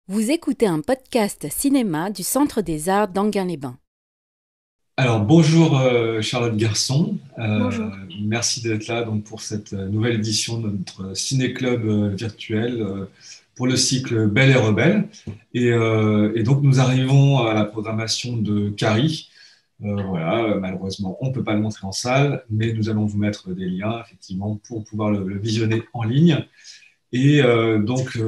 Vous écoutez un podcast cinéma du Centre des Arts d'Anguin-les-Bains. Alors bonjour Charlotte Garçon. Bonjour. Merci d'être là donc, pour cette nouvelle édition de notre ciné-club virtuel pour le cycle Belle et Rebelle. Et donc nous arrivons à la programmation de Carrie. Voilà, malheureusement on ne peut pas le montrer en salle, mais nous allons vous mettre des liens effectivement pour pouvoir le visionner en ligne. Et donc,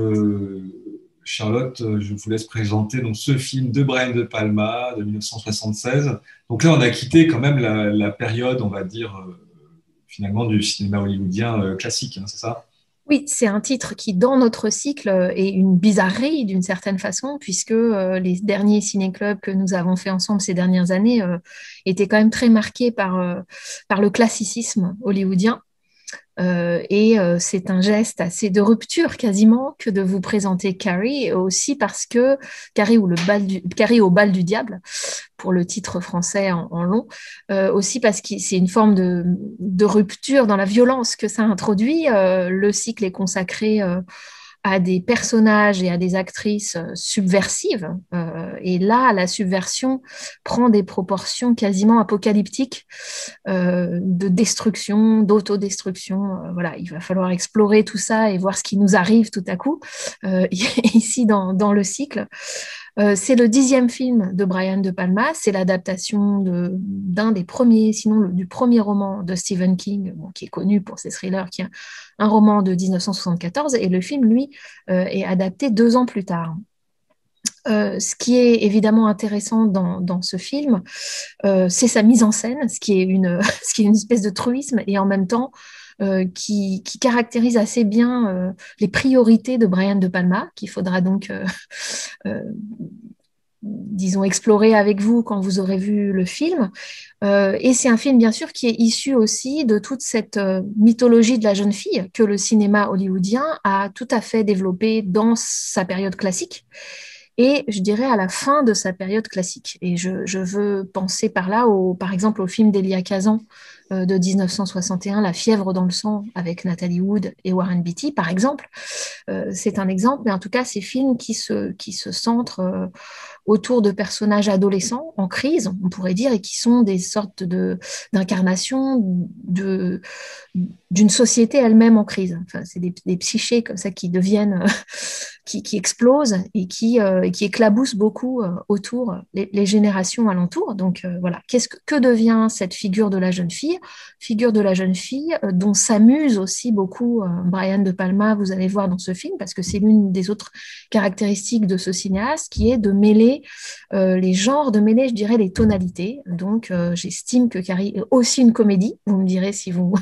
Charlotte, je vous laisse présenter donc, ce film de Brian De Palma de 1976. Donc là, on a quitté quand même la période, on va dire, finalement, du cinéma hollywoodien classique, hein, c'est ça? Oui, c'est un titre qui, dans notre cycle, est une bizarrerie d'une certaine façon, puisque les derniers ciné-clubs que nous avons fait ensemble ces dernières années étaient quand même très marqués par le classicisme hollywoodien. Et c'est un geste assez de rupture quasiment que de vous présenter Carrie, aussi parce que Carrie au bal du diable, pour le titre français en long, aussi parce que c'est une forme de rupture dans la violence que ça introduit. Le cycle est consacré à des personnages et à des actrices subversives. Et là, la subversion prend des proportions quasiment apocalyptiques de destruction, d'autodestruction. Voilà, il va falloir explorer tout ça et voir ce qui nous arrive tout à coup ici dans le cycle. C'est le 10e film de Brian De Palma. C'est l'adaptation d'un des premiers, sinon du premier roman de Stephen King, bon, qui est connu pour ses thrillers, qui est un roman de 1974. Et le film, lui, est adapté 2 ans plus tard. Ce qui est évidemment intéressant dans ce film, c'est sa mise en scène, ce qui est ce qui est une espèce de truisme et en même temps qui caractérise assez bien les priorités de Brian De Palma, qu'il faudra donc, euh, disons, explorer avec vous quand vous aurez vu le film. Et c'est un film, bien sûr, qui est issu aussi de toute cette mythologie de la jeune fille que le cinéma hollywoodien a tout à fait développé dans sa période classique et je dirais à la fin de sa période classique. Et je veux penser par là, par exemple, au film d'Elia Kazan de 1961, La fièvre dans le sang, avec Nathalie Wood et Warren Beatty, par exemple. C'est un exemple, mais en tout cas, ces films qui se centrent autour de personnages adolescents en crise, on pourrait dire, et qui sont des sortes d'incarnations d'une société elle-même en crise. Enfin, c'est des psychés comme ça qui deviennent, qui explosent et qui éclaboussent beaucoup autour les générations alentour. Donc voilà, que devient cette figure de la jeune fille? Figure de la jeune fille dont s'amuse aussi beaucoup Brian De Palma, vous allez voir dans ce film, parce que c'est l'une des autres caractéristiques de ce cinéaste, qui est de mêler les genres, de mêler, je dirais, les tonalités. Donc j'estime que Carrie est aussi une comédie, vous me direz si vous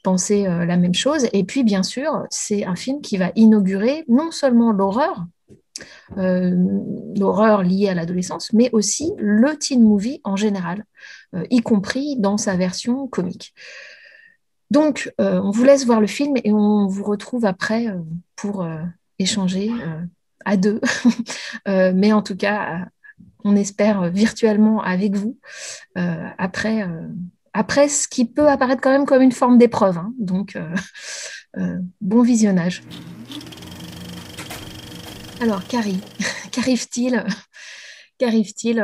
penser la même chose. Et puis, bien sûr, c'est un film qui va inaugurer non seulement euh, l'horreur liée à l'adolescence, mais aussi le teen movie en général, y compris dans sa version comique. Donc, on vous laisse voir le film et on vous retrouve après pour échanger à deux. Mais en tout cas, on espère virtuellement avec vous après ce qui peut apparaître quand même comme une forme d'épreuve, hein. Donc, bon visionnage. Alors, Carrie, qu'arrive-t-il qu'arrive-t-il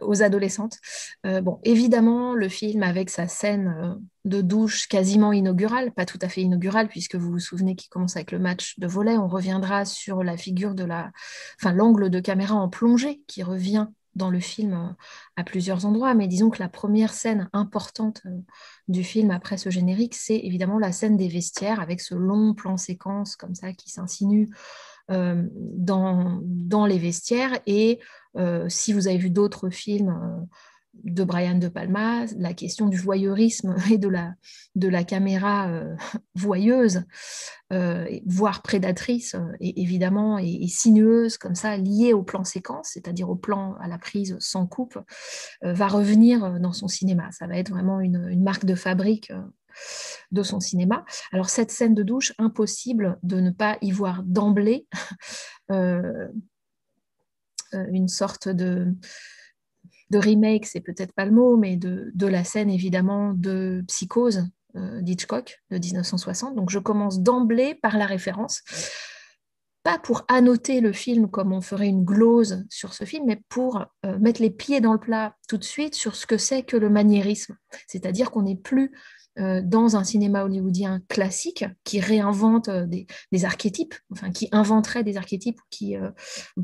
aux adolescentes? Bon, évidemment, le film avec sa scène de douche quasiment inaugurale, pas tout à fait inaugurale, puisque vous vous souvenez qu'il commence avec le match de volley. On reviendra sur la figure enfin, l'angle de caméra en plongée qui revient dans le film à plusieurs endroits, mais disons que la première scène importante du film après ce générique, c'est évidemment la scène des vestiaires avec ce long plan séquence comme ça qui s'insinue dans les vestiaires. Et si vous avez vu d'autres films de Brian De Palma, la question du voyeurisme et de la caméra voyeuse, voire prédatrice, évidemment, et sinueuse, comme ça, liée au plan séquence, c'est-à-dire au plan à la prise sans coupe, va revenir dans son cinéma. Ça va être vraiment une marque de fabrique de son cinéma. Alors cette scène de douche, impossible de ne pas y voir d'emblée euh, une sorte de remake, c'est peut-être pas le mot, mais de la scène évidemment de Psychose d'Hitchcock de 1960. Donc je commence d'emblée par la référence. pas pour annoter le film comme on ferait une glose sur ce film, mais pour mettre les pieds dans le plat tout de suite sur ce que c'est que le maniérisme. C'est-à-dire qu'on n'est plus dans un cinéma hollywoodien classique qui réinvente des archétypes, enfin qui inventerait des archétypes ou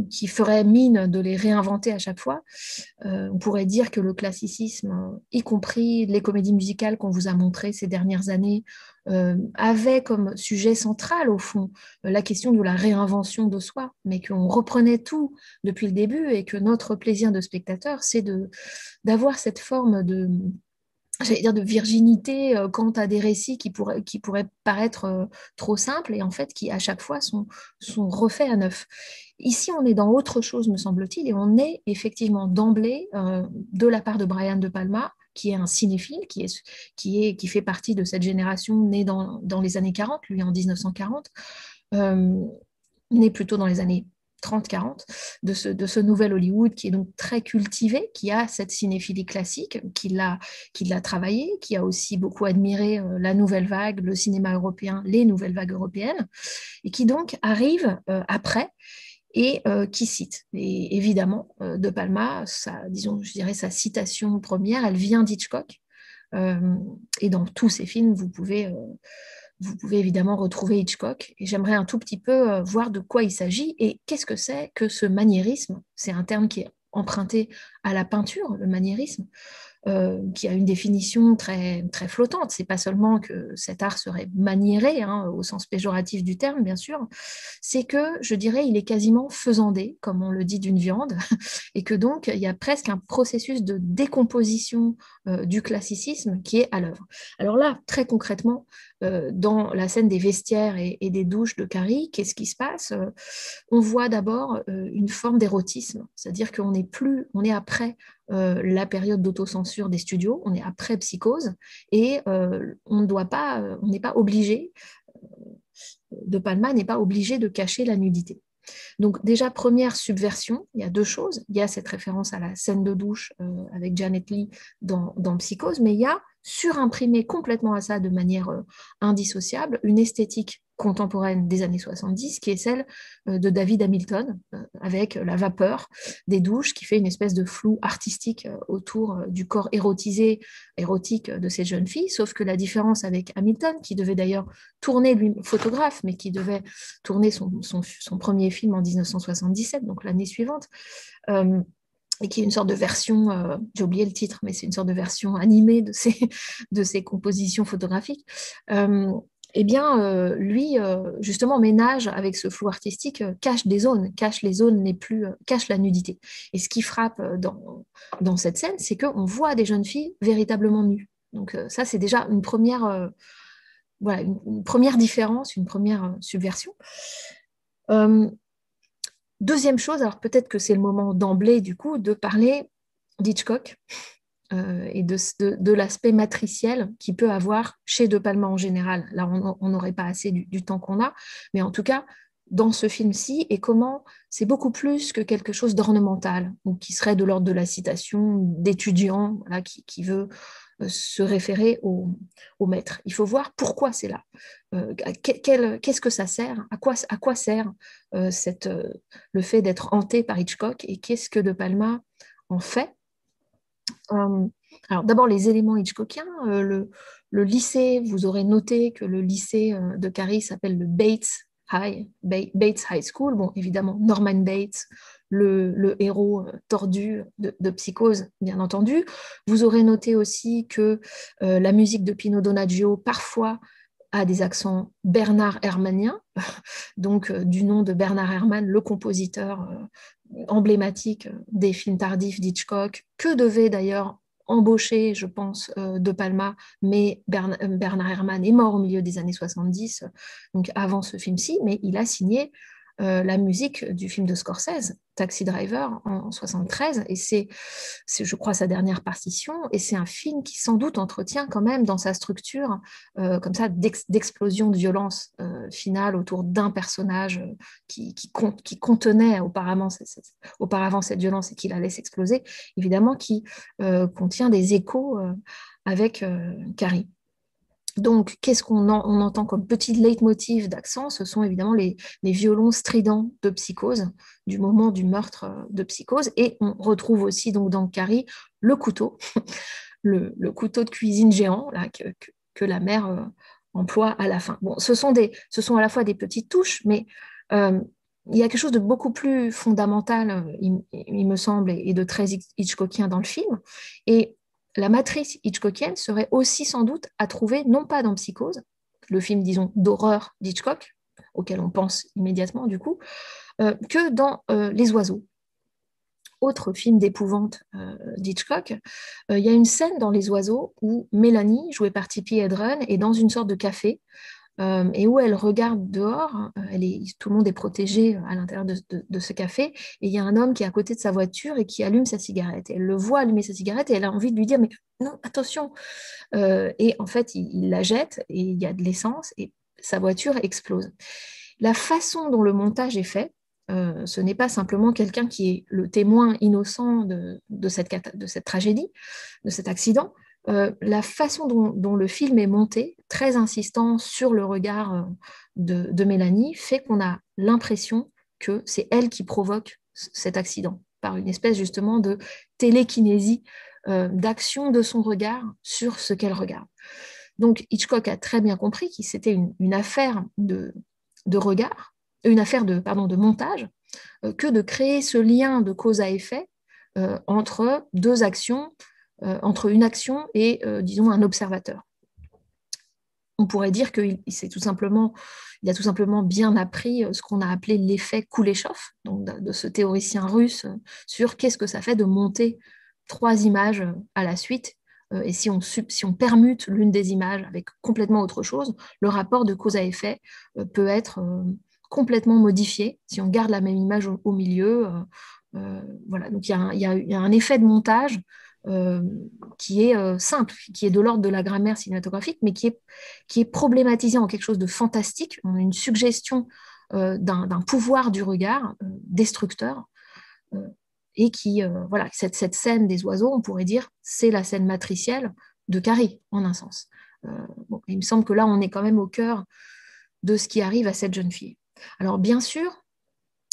qui ferait mine de les réinventer à chaque fois. On pourrait dire que le classicisme, y compris les comédies musicales qu'on vous a montrées ces dernières années, avait comme sujet central, au fond, la question de la réinvention de soi, mais qu'on reprenait tout depuis le début et que notre plaisir de spectateur, c'est d'avoir cette forme de, j'allais dire, de virginité quant à des récits qui pourraient paraître trop simples et en fait qui à chaque fois sont refaits à neuf. Ici, on est dans autre chose, me semble-t-il, et on est effectivement d'emblée, de la part de Brian De Palma, qui est un cinéphile, qui fait partie de cette génération née dans les années 40, lui en 1940, né plutôt dans les années 30-40, de ce nouvel Hollywood qui est donc très cultivé, qui a cette cinéphilie classique, qui l'a travaillé, qui a aussi beaucoup admiré la nouvelle vague, le cinéma européen, les nouvelles vagues européennes, et qui donc arrive après et qui cite. Et évidemment, De Palma, disons, je dirais sa citation première, elle vient d'Hitchcock. Euh, et dans tous ses films, vous pouvez évidemment retrouver Hitchcock. Et j'aimerais un tout petit peu voir de quoi il s'agit et qu'est-ce que c'est que ce maniérisme. C'est un terme qui est emprunté à la peinture, le maniérisme, qui a une définition très, très flottante. C'est pas seulement que cet art serait maniéré, hein, au sens péjoratif du terme, bien sûr, c'est que, je dirais, il est quasiment faisandé, comme on le dit d'une viande, et que donc il y a presque un processus de décomposition du classicisme qui est à l'œuvre. Alors là, très concrètement, dans la scène des vestiaires et des douches de Carrie, qu'est-ce qui se passe? On voit d'abord une forme d'érotisme, c'est-à-dire qu'on n'est plus, on est après la période d'autocensure des studios, on est après Psychose, et on n'est pas obligé, De Palma n'est pas obligé de cacher la nudité. Donc déjà, première subversion, il y a deux choses. Il y a cette référence à la scène de douche avec Janet Leigh dans Psychose, mais il y a surimprimé complètement à ça de manière indissociable une esthétique contemporaine des années 70 qui est celle de David Hamilton avec la vapeur des douches qui fait une espèce de flou artistique autour du corps érotique de ces jeunes filles, sauf que la différence avec Hamilton, qui devait d'ailleurs tourner, lui, photographe, mais qui devait tourner son premier film en 1977, donc l'année suivante, et qui est une sorte de version, j'ai oublié le titre, mais c'est une sorte de version animée de ses compositions photographiques. Eh bien, lui, justement, ménage avec ce flou artistique, cache des zones, cache les zones les plus, cache la nudité. Et ce qui frappe dans cette scène, c'est qu'on voit des jeunes filles véritablement nues. Donc ça, c'est déjà une première, voilà, une première différence, une première subversion. Euh, Deuxième chose, alors peut-être que c'est le moment d'emblée, du coup, de parler d'Hitchcock et de l'aspect matriciel qu'il peut avoir chez De Palma en général. Là, on n'aurait pas assez du temps qu'on a, mais en tout cas, dans ce film-ci, et comment c'est beaucoup plus que quelque chose d'ornemental, ou qui serait de l'ordre de la citation d'étudiant, voilà, qui veut se référer au maître. Il faut voir pourquoi c'est là. Qu'est-ce que ça sert? À quoi sert le fait d'être hanté par Hitchcock et qu'est-ce que De Palma en fait? Alors d'abord les éléments hitchcockiens, le lycée, vous aurez noté que le lycée de Carrie s'appelle le Bates High School. Bon, évidemment, Norman Bates, le héros tordu de Psychose, bien entendu. Vous aurez noté aussi que la musique de Pino Donaggio, parfois, a des accents Bernard Herrmanniens, donc du nom de Bernard Herrmann, le compositeur emblématique des films tardifs d'Hitchcock, que devait d'ailleurs embaucher, je pense, De Palma, mais Bernard Herrmann est mort au milieu des années 70, donc avant ce film-ci, mais il a signé la musique du film de Scorsese, Taxi Driver, en 73, et c'est, je crois, sa dernière partition, et c'est un film qui sans doute entretient quand même dans sa structure, comme ça, d'explosion de violence finale autour d'un personnage qui contenait auparavant cette violence et qui la laisse exploser, évidemment, qui contient des échos avec Carrie. Donc, qu'est-ce on entend comme petit leitmotiv d'accent? Ce sont évidemment les violons stridents de Psychose, du moment du meurtre de Psychose. Et on retrouve aussi donc, dans Carrie le couteau, le couteau de cuisine géant là, que la mère emploie à la fin. Bon, ce sont à la fois des petites touches, mais euh, il y a quelque chose de beaucoup plus fondamental, il me semble, et de très Hitchcockien dans le film. Et la matrice Hitchcockienne serait aussi sans doute à trouver, non pas dans Psychose, le film, disons, d'horreur d'Hitchcock, auquel on pense immédiatement du coup, que dans Les Oiseaux. Autre film d'épouvante d'Hitchcock, il y a une scène dans Les Oiseaux où Mélanie, jouée par Tippi Hedren, est dans une sorte de café et où elle regarde dehors. Tout le monde est protégé à l'intérieur de ce café, et il y a un homme qui est à côté de sa voiture et qui allume sa cigarette. Et elle le voit allumer sa cigarette et elle a envie de lui dire mais non, attention. Et en fait, il la jette et il y a de l'essence et sa voiture explose. La façon dont le montage est fait, ce n'est pas simplement quelqu'un qui est le témoin innocent de cette tragédie, de cet accident. La façon dont le film est monté, très insistant sur le regard de Mélanie, fait qu'on a l'impression que c'est elle qui provoque cet accident, par une espèce justement de télékinésie, d'action de son regard sur ce qu'elle regarde. Donc Hitchcock a très bien compris que c'était une affaire de regard, une affaire de montage, que de créer ce lien de cause à effet entre deux actions, entre une action et, disons, un observateur. On pourrait dire qu'il a tout simplement bien appris ce qu'on a appelé l'effet Kuleshov, donc de ce théoricien russe, sur qu'est-ce que ça fait de monter trois images à la suite. Et si on permute l'une des images avec complètement autre chose, le rapport de cause à effet peut être complètement modifié si on garde la même image au milieu. Voilà, donc il y a un effet de montage qui est simple, qui est de l'ordre de la grammaire cinématographique, mais qui est problématisé en quelque chose de fantastique, en une suggestion d'un pouvoir du regard destructeur. Et voilà, cette scène des oiseaux, on pourrait dire, c'est la scène matricielle de Carrie, en un sens. Bon, il me semble que là, on est quand même au cœur de ce qui arrive à cette jeune fille. Alors, bien sûr,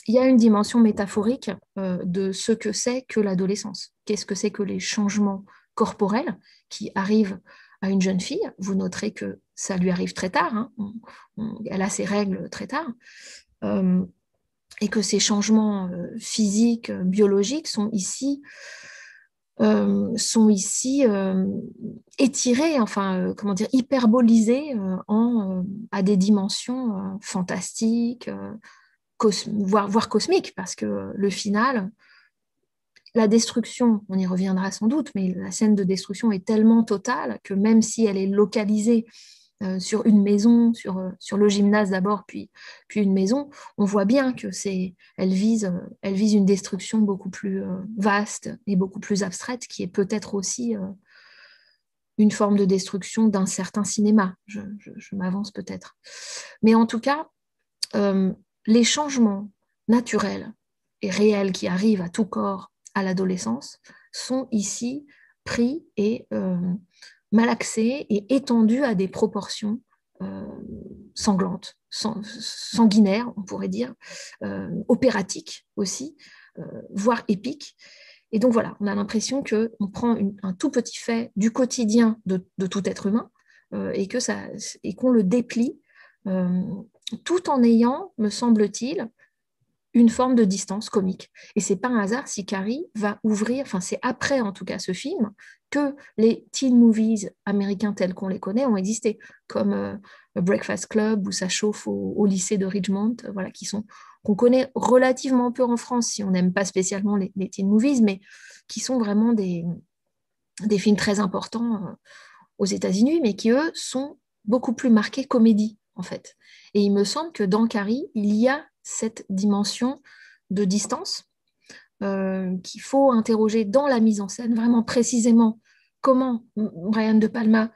il y a une dimension métaphorique de ce que c'est que l'adolescence. Qu'est-ce que c'est que les changements corporels qui arrivent à une jeune fille? Vous noterez que ça lui arrive très tard, hein. Elle a ses règles très tard. Et que ces changements physiques, biologiques sont ici étirés, enfin, comment dire, hyperbolisés à des dimensions fantastiques, voire cosmiques, parce que le final, la destruction, on y reviendra sans doute, mais la scène de destruction est tellement totale que même si elle est localisée sur une maison, sur le gymnase d'abord, puis une maison, on voit bien que elle vise une destruction beaucoup plus vaste et beaucoup plus abstraite, qui est peut-être aussi une forme de destruction d'un certain cinéma. Je m'avance peut-être. Mais en tout cas, les changements naturels et réels qui arrivent à tout corps à l'adolescence sont ici pris et malaxés et étendus à des proportions sanglantes, sanguinaires, on pourrait dire, opératiques aussi, voire épiques. Et donc voilà, on a l'impression qu'on prend un tout petit fait du quotidien de tout être humain et qu'on le déplie tout en ayant, me semble-t-il, une forme de distance comique. Et c'est pas un hasard si Carrie va ouvrir, enfin c'est après en tout cas ce film, que les teen movies américains tels qu'on les connaît ont existé, comme Breakfast Club, où ça chauffe au lycée de Ridgemont, voilà, qu'on connaît relativement peu en France, si on n'aime pas spécialement les teen movies, mais qui sont vraiment des films très importants aux États-Unis, mais qui, eux, sont beaucoup plus marqués comédie, en fait. Et il me semble que dans Carrie, il y a cette dimension de distance qu'il faut interroger dans la mise en scène, vraiment précisément comment Brian De Palma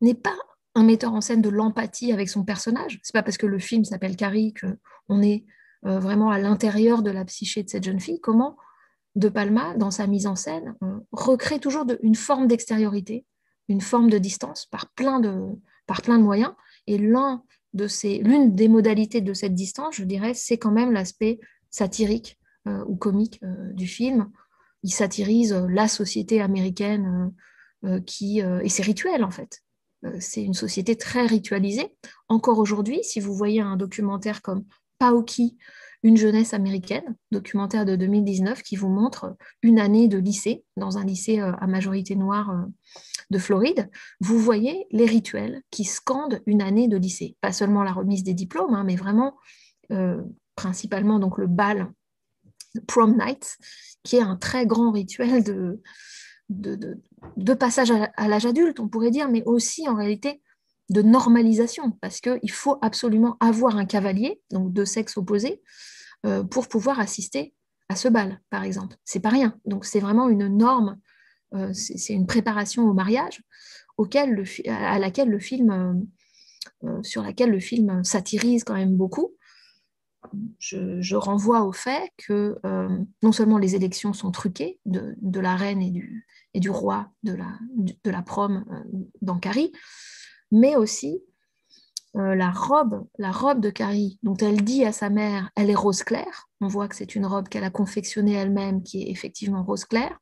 n'est pas un metteur en scène de l'empathie avec son personnage. C'est pas parce que le film s'appelle Carrie qu'on est vraiment à l'intérieur de la psyché de cette jeune fille. Comment De Palma, dans sa mise en scène, recrée toujours une forme d'extériorité, une forme de distance par plein par plein de moyens. Et l'une des modalités de cette distance, je dirais, c'est quand même l'aspect satirique ou comique du film. Il satirise la société américaine et ses rituels, en fait. C'est une société très ritualisée. Encore aujourd'hui, si vous voyez un documentaire comme Paoki, une jeunesse américaine, documentaire de 2019 qui vous montre une année de lycée, dans un lycée à majorité noire de Floride, vous voyez les rituels qui scandent une année de lycée. Pas seulement la remise des diplômes, hein, mais vraiment, principalement donc le bal, prom night, qui est un très grand rituel de passage à l'âge adulte, on pourrait dire, mais aussi en réalité de normalisation, parce qu'il faut absolument avoir un cavalier, donc deux sexes opposés, pour pouvoir assister à ce bal, par exemple. C'est pas rien. Donc c'est vraiment une norme, c'est une préparation au mariage sur laquelle le film satirise quand même beaucoup. Je renvoie au fait que non seulement les élections sont truquées de la reine et du roi de la prom dans Carrie, mais aussi la robe de Carrie, dont elle dit à sa mère, elle est rose clair. On voit que c'est une robe qu'elle a confectionnée elle-même, qui est effectivement rose clair.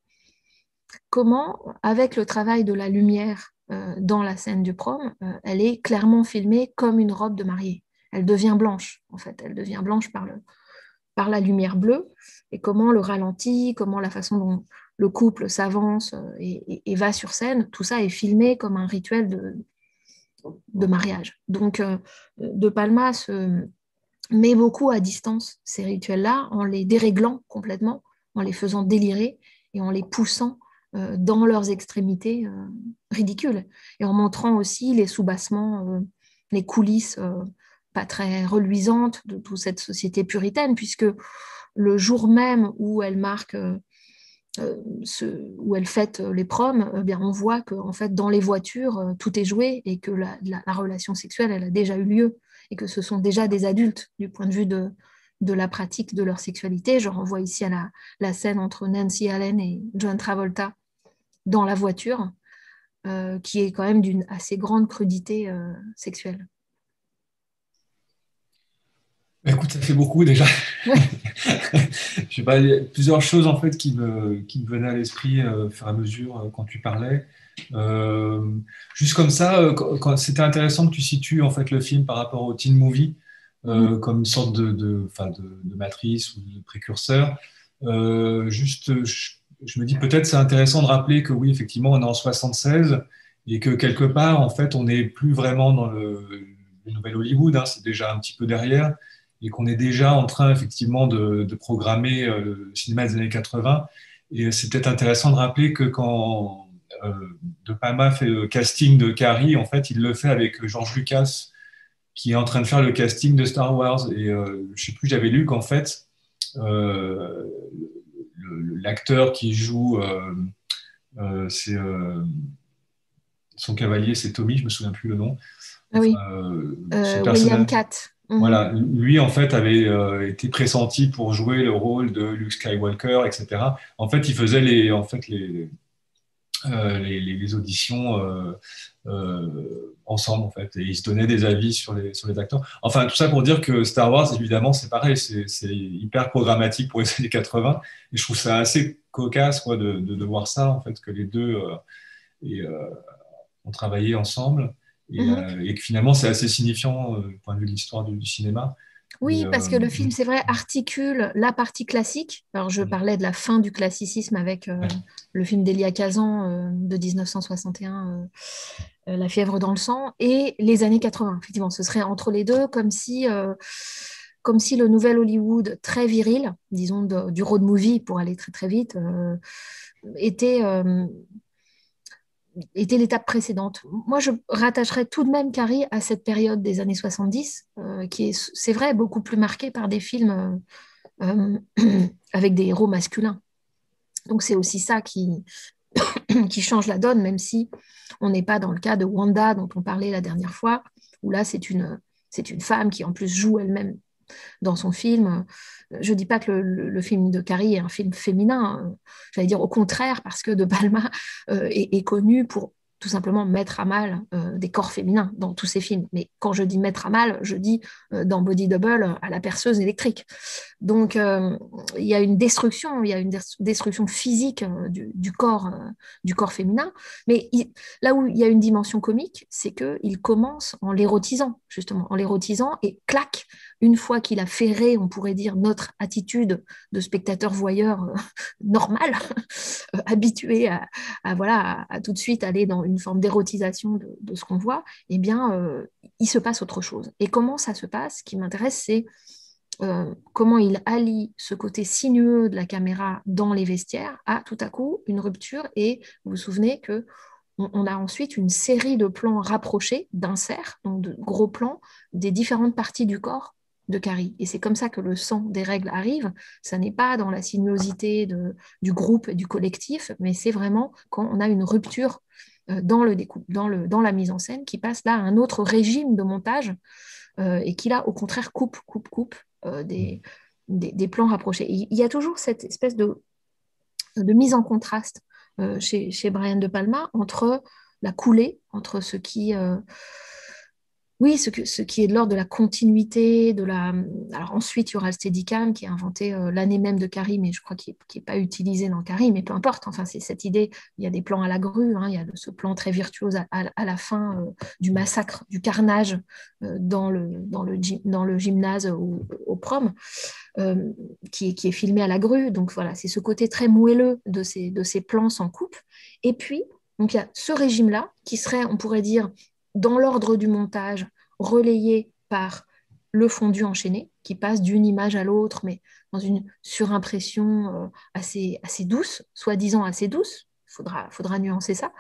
Comment, avec le travail de la lumière dans la scène du prom, elle est clairement filmée comme une robe de mariée. Elle devient blanche, en fait. Elle devient blanche par la lumière bleue. Et comment le ralenti, comment la façon dont le couple s'avance et va sur scène, tout ça est filmé comme un rituel de mariage. Donc, De Palma se met beaucoup à distance ces rituels-là en les déréglant complètement, en les faisant délirer et en les poussant dans leurs extrémités ridicules. Et en montrant aussi les soubassements, les coulisses pas très reluisantes de toute cette société puritaine, puisque le jour même où elle marque où elle fête les proms, bien, on voit que en fait, dans les voitures, tout est joué et que la relation sexuelle, elle a déjà eu lieu et que ce sont déjà des adultes du point de vue de la pratique de leur sexualité. Je renvoie ici à la scène entre Nancy Allen et John Travolta dans la voiture, qui est quand même d'une assez grande crudité sexuelle. Écoute, ça fait beaucoup déjà. Ouais. Je sais pas, il y a plusieurs choses en fait qui me venaient à l'esprit au fur et à mesure quand tu parlais. Euh, Juste comme ça, c'était intéressant que tu situes en fait le film par rapport au teen movie comme une sorte enfin, de matrice ou de précurseur. Je me dis peut-être c'est intéressant de rappeler que oui, effectivement, on est en 76 et que quelque part, en fait, on n'est plus vraiment dans le nouvel Hollywood, hein, c'est déjà un petit peu derrière et qu'on est déjà en train effectivement de programmer le cinéma des années 80. Et c'est peut-être intéressant de rappeler que quand De Palma fait le casting de Carrie, en fait, il le fait avec George Lucas, qui est en train de faire le casting de Star Wars. Et je sais plus, j'avais lu qu'en fait, euh, l'acteur qui joue, c'est son cavalier, c'est Tommy, je me souviens plus le nom. Ah oui, Enfin, ce William personnage. Catt. Voilà, lui en fait avait été pressenti pour jouer le rôle de Luke Skywalker, etc. En fait, il faisait les auditions ensemble en fait, et il se donnait des avis sur les acteurs. Enfin, tout ça pour dire que Star Wars, évidemment, c'est pareil, c'est hyper programmatique pour les années 80, et je trouve ça assez cocasse quoi de voir ça en fait que les deux et, ont travaillé ensemble. Et que finalement, c'est assez signifiant du point de vue de l'histoire du cinéma. Et, Oui, parce que le film, c'est vrai, articule la partie classique. Alors, je parlais de la fin du classicisme avec ouais. le film d'Elia Kazan de 1961, La fièvre dans le sang, et les années 80. Effectivement, ce serait entre les deux, comme si le nouvel Hollywood très viril, disons du road movie pour aller très très vite, était, était l'étape précédente. Moi, je rattacherais tout de même Carrie à cette période des années 70, qui est, c'est vrai, beaucoup plus marquée par des films avec des héros masculins. Donc c'est aussi ça qui change la donne, même si on n'est pas dans le cas de Wanda dont on parlait la dernière fois, où là c'est une femme qui en plus joue elle-même dans son film. Je ne dis pas que le film de Carrie est un film féminin, j'allais dire au contraire, parce que De Palma est connu pour tout simplement mettre à mal des corps féminins dans tous ces films. Mais quand je dis mettre à mal, je dis dans Body Double à la perceuse électrique. Donc, il y a une destruction physique du corps féminin. Mais là où il y a une dimension comique, c'est qu'il commence en l'érotisant, justement, en l'érotisant et clac, une fois qu'il a ferré, on pourrait dire, notre attitude de spectateur voyeur normal, habitué à tout de suite aller dans une forme d'érotisation de ce qu'on voit, eh bien, il se passe autre chose. Et comment ça se passe? Ce qui m'intéresse, c'est comment il allie ce côté sinueux de la caméra dans les vestiaires à tout à coup une rupture. Et vous vous souvenez que on a ensuite une série de plans rapprochés d'inserts, donc de gros plans des différentes parties du corps de Carrie. Et c'est comme ça que le sang des règles arrive. Ça n'est pas dans la sinuosité du groupe et du collectif, mais c'est vraiment quand on a une rupture dans la mise en scène qui passe là à un autre régime de montage et qui là, au contraire, coupe des plans rapprochés. Il y a toujours cette espèce de mise en contraste chez Brian De Palma entre la coulée, entre ce qui est de l'ordre de la continuité, Alors ensuite, il y aura le Steadicam qui est inventé l'année même de Carrie, mais je crois qu'il n'est pas utilisé dans Carrie, mais peu importe. Enfin, c'est cette idée. Il y a des plans à la grue, hein, il y a ce plan très virtuose à la fin du massacre, du carnage dans le gymnase au prom, qui est filmé à la grue. Donc voilà, c'est ce côté très moelleux de ces plans sans coupe. Et puis, donc il y a ce régime-là qui serait, on pourrait dire, dans l'ordre du montage, relayé par le fondu enchaîné, qui passe d'une image à l'autre, mais dans une surimpression assez douce, soi-disant assez douce. Faudra nuancer ça.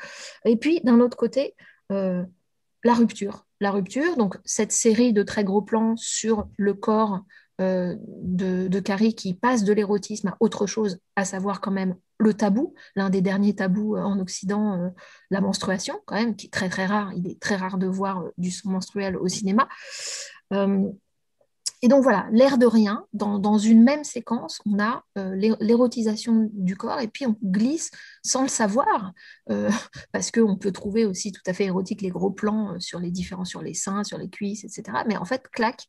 Et puis, d'un autre côté, la rupture. La rupture, donc cette série de très gros plans sur le corps de Carrie qui passe de l'érotisme à autre chose, à savoir quand même le tabou, l'un des derniers tabous en Occident, la menstruation quand même, qui est très très rare. Il est très rare de voir du sang menstruel au cinéma. Et donc voilà, l'air de rien, dans une même séquence, on a l'érotisation du corps et puis on glisse sans le savoir, parce qu'on peut trouver aussi tout à fait érotique les gros plans sur les seins, sur les cuisses, etc. Mais en fait, clac,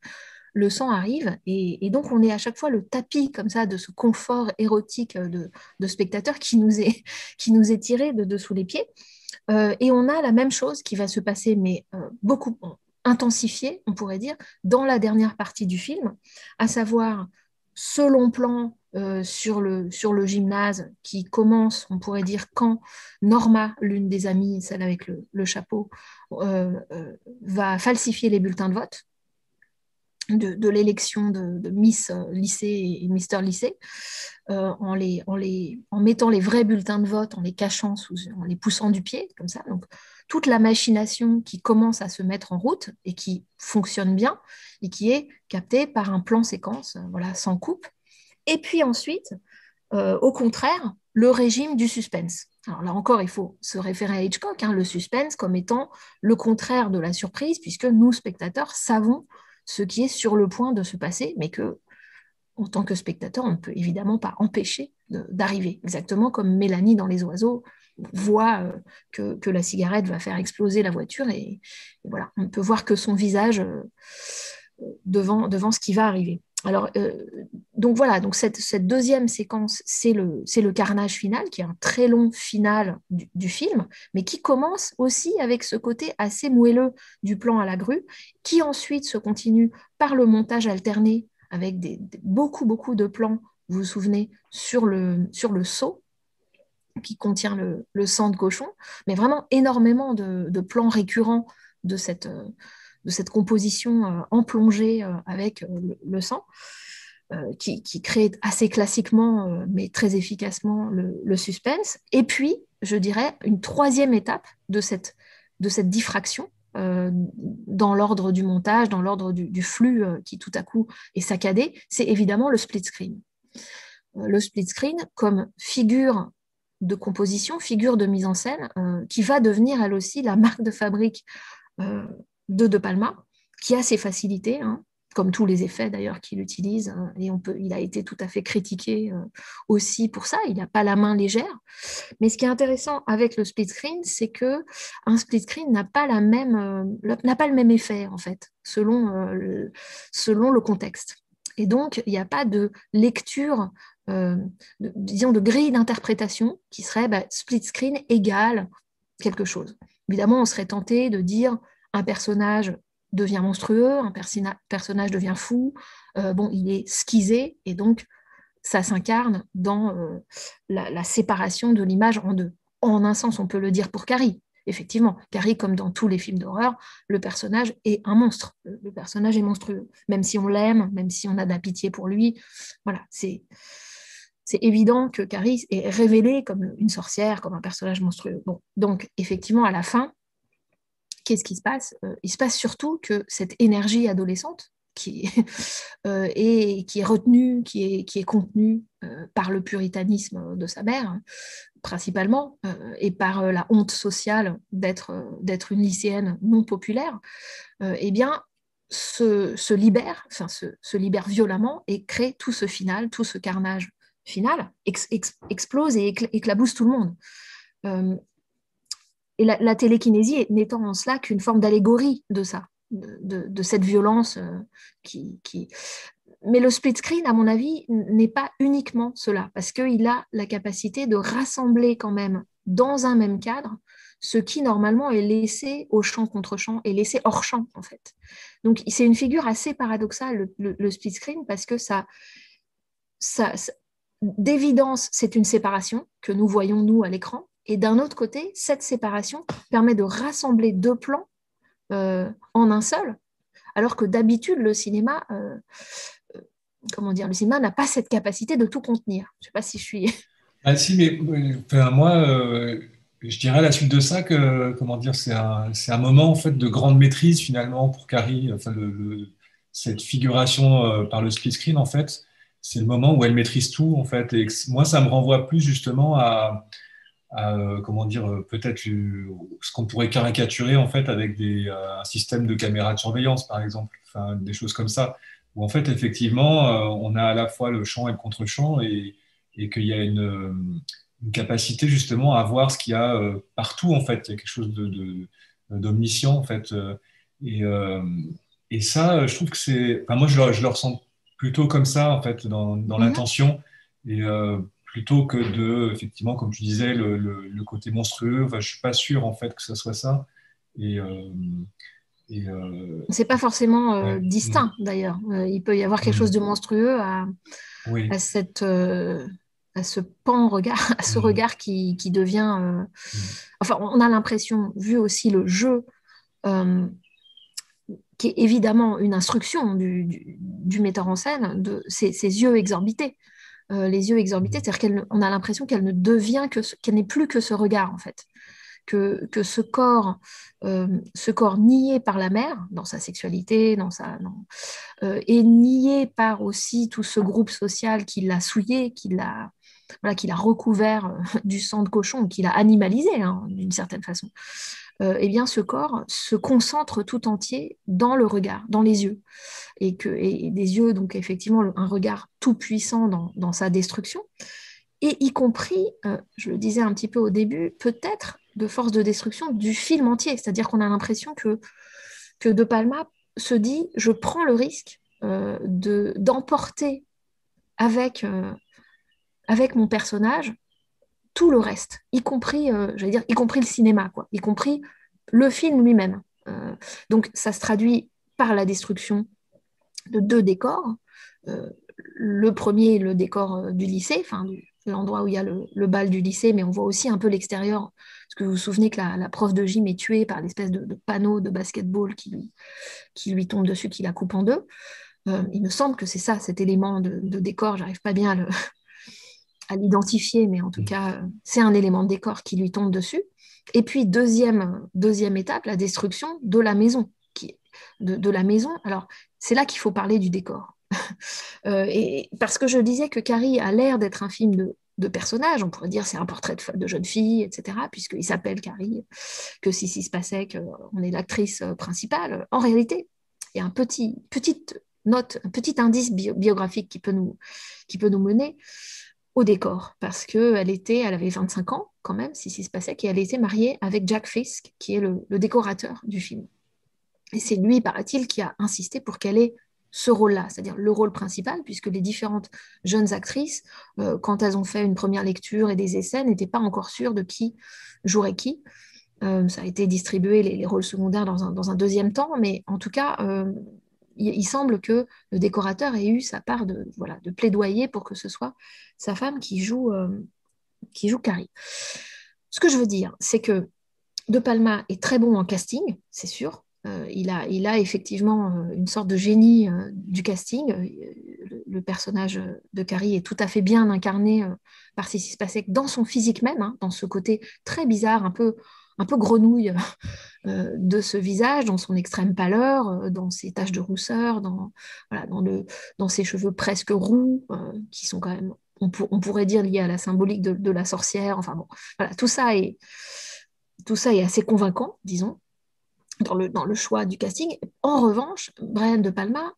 le sang arrive et donc on est à chaque fois le tapis comme ça de ce confort érotique de spectateur qui nous est tiré de dessous les pieds. Et on a la même chose qui va se passer, mais beaucoup intensifiée, on pourrait dire, dans la dernière partie du film, à savoir ce long plan sur le gymnase qui commence, on pourrait dire, quand Norma, l'une des amies, celle avec le chapeau, va falsifier les bulletins de vote de l'élection de Miss Lycée et Mister Lycée, en mettant les vrais bulletins de vote, en les cachant, en les poussant du pied, comme ça. Donc, toute la machination qui commence à se mettre en route et qui fonctionne bien et qui est captée par un plan séquence, voilà, sans coupe. Et puis ensuite, au contraire, le régime du suspense. Alors là encore, il faut se référer à Hitchcock, hein, le suspense comme étant le contraire de la surprise, puisque nous, spectateurs, savons ce qui est sur le point de se passer, mais que, en tant que spectateur, on ne peut évidemment pas empêcher d'arriver. Exactement comme Mélanie dans Les Oiseaux voit que la cigarette va faire exploser la voiture et voilà, on ne peut voir que son visage devant ce qui va arriver. Alors, donc voilà, donc cette deuxième séquence, c'est le carnage final, qui est un très long final du film, mais qui commence aussi avec ce côté assez moelleux du plan à la grue, qui ensuite se continue par le montage alterné avec beaucoup, beaucoup de plans, vous vous souvenez, sur le seau qui contient le sang de cochon, mais vraiment énormément de plans récurrents de cette composition en plongée avec le sang, qui crée assez classiquement, mais très efficacement, le suspense. Et puis, je dirais, une troisième étape de cette diffraction, dans l'ordre du montage, dans l'ordre du flux qui tout à coup est saccadé, c'est évidemment le split screen. Le split screen comme figure de composition, figure de mise en scène, qui va devenir elle aussi la marque de fabrique de Palma, qui a ses facilités, hein, comme tous les effets d'ailleurs qu'il utilise, hein, et il a été tout à fait critiqué aussi pour ça, il n'a pas la main légère. Mais ce qui est intéressant avec le split screen, c'est qu'un split screen n'a pas le même effet, en fait, selon le contexte. Et donc, il n'y a pas de lecture, disons, de grille d'interprétation qui serait split screen égale quelque chose. Évidemment, on serait tenté de dire un personnage devient monstrueux, un personnage devient fou, il est schizé, et donc ça s'incarne dans la séparation de l'image en deux. En un sens, on peut le dire pour Carrie. Effectivement, Carrie, comme dans tous les films d'horreur, le personnage est un monstre. Le personnage est monstrueux. Même si on l'aime, même si on a de la pitié pour lui, voilà, c'est évident que Carrie est révélée comme une sorcière, comme un personnage monstrueux. Bon, donc, effectivement, à la fin, qu'est-ce qui se passe? Il se passe surtout que cette énergie adolescente qui est retenue, qui est contenue par le puritanisme de sa mère, hein, principalement, et par la honte sociale d'être une lycéenne non populaire, eh bien, se libère violemment et crée tout ce final, tout ce carnage final, explose et éclabousse tout le monde. Et la télékinésie n'étant en cela qu'une forme d'allégorie de ça, de cette violence qui... Mais le split screen, à mon avis, n'est pas uniquement cela, parce qu'il a la capacité de rassembler quand même dans un même cadre ce qui normalement est laissé au champ contre champ et laissé hors champ, en fait. Donc c'est une figure assez paradoxale, le split screen, parce que d'évidence, c'est une séparation que nous voyons, nous, à l'écran, et d'un autre côté, cette séparation permet de rassembler deux plans en un seul, alors que d'habitude, le cinéma n'a pas cette capacité de tout contenir. Je ne sais pas si je suis... Ah si, mais enfin, moi, je dirais à la suite de ça que, comment dire, c'est un moment en fait de grande maîtrise finalement pour Carrie. Enfin, cette figuration par le split screen, en fait, c'est le moment où elle maîtrise tout, en fait. Et moi, ça me renvoie plus justement comment dire, peut-être ce qu'on pourrait caricaturer en fait avec un système de caméra de surveillance, par exemple, enfin, des choses comme ça, où en fait, effectivement, on a à la fois le champ et le contre-champ et qu'il y a une capacité justement à voir ce qu'il y a partout, en fait. Il y a quelque chose d'omniscient, en fait. Et, euh, et ça, je trouve que c'est... Enfin, moi, je le ressens plutôt comme ça, en fait, dans l'intention. Et plutôt que effectivement, comme tu disais, le côté monstrueux. Enfin, je suis pas sûr en fait que ce soit ça. Et, C'est pas forcément ouais. distinct d'ailleurs. Il peut y avoir quelque chose Mm. de monstrueux à Oui. à ce pan-regard, à ce Mm. regard qui devient... Mm. Enfin, on a l'impression, vu aussi le jeu, euh, qui est évidemment une instruction du metteur en scène, de ses yeux exorbités. Les yeux exorbités, c'est-à-dire qu'on a l'impression qu'elle ne devient qu'elle n'est plus que ce regard, en fait. Que ce corps nié par la mère, dans sa sexualité, est nié par aussi tout ce groupe social qui l'a souillé, qui l'a recouvert du sang de cochon, qui l'a animalisé, hein, d'une certaine façon. Eh bien, ce corps se concentre tout entier dans le regard, dans les yeux. Et des yeux, donc effectivement, un regard tout puissant dans sa destruction. Et y compris, je le disais un petit peu au début, peut-être de force de destruction du film entier. C'est-à-dire qu'on a l'impression que De Palma se dit, je prends le risque d'emporter avec mon personnage tout le reste, y compris, y compris le cinéma, quoi, y compris le film lui-même. Donc ça se traduit par la destruction de deux décors. Le premier, le décor du lycée, enfin l'endroit où il y a le bal du lycée, mais on voit aussi un peu l'extérieur. Parce que vous vous souvenez que la prof de gym est tuée par l'espèce de panneau de basketball qui lui tombe dessus, qui la coupe en deux. Il me semble que c'est ça, cet élément de décor. J'arrive pas bien à l'identifier, mais en tout cas, c'est un élément de décor qui lui tombe dessus. Et puis, deuxième étape, la destruction de la maison. De la maison. Alors, c'est là qu'il faut parler du décor. Et parce que je disais que Carrie a l'air d'être un film de personnages, on pourrait dire c'est un portrait de jeune fille, etc., puisqu'il s'appelle Carrie, que si se passait qu'on est l'actrice principale. En réalité, il y a une petite note, un petit indice biographique qui peut nous mener au décor, parce qu'elle avait 25 ans quand même, si se passait, et elle était mariée avec Jack Fisk, qui est le décorateur du film. Et c'est lui, paraît-il, qui a insisté pour qu'elle ait ce rôle-là, c'est-à-dire le rôle principal, puisque les différentes jeunes actrices, quand elles ont fait une première lecture et des essais, n'étaient pas encore sûres de qui jouerait qui. Ça a été distribué, les rôles secondaires, dans un deuxième temps, mais en tout cas, il semble que le décorateur ait eu sa part de plaidoyer pour que ce soit sa femme qui joue Carrie. Ce que je veux dire, c'est que De Palma est très bon en casting, c'est sûr. Il a effectivement une sorte de génie du casting. Le personnage de Carrie est tout à fait bien incarné par Sissy Spacek dans son physique même, hein, dans ce côté très bizarre, un peu grenouille de ce visage, dans son extrême pâleur, dans ses taches de rousseur, dans ses cheveux presque roux, qui sont quand même, on pourrait dire, liés à la symbolique de la sorcière. Enfin bon, voilà, tout ça est assez convaincant, disons, dans le choix du casting. En revanche, Brian De Palma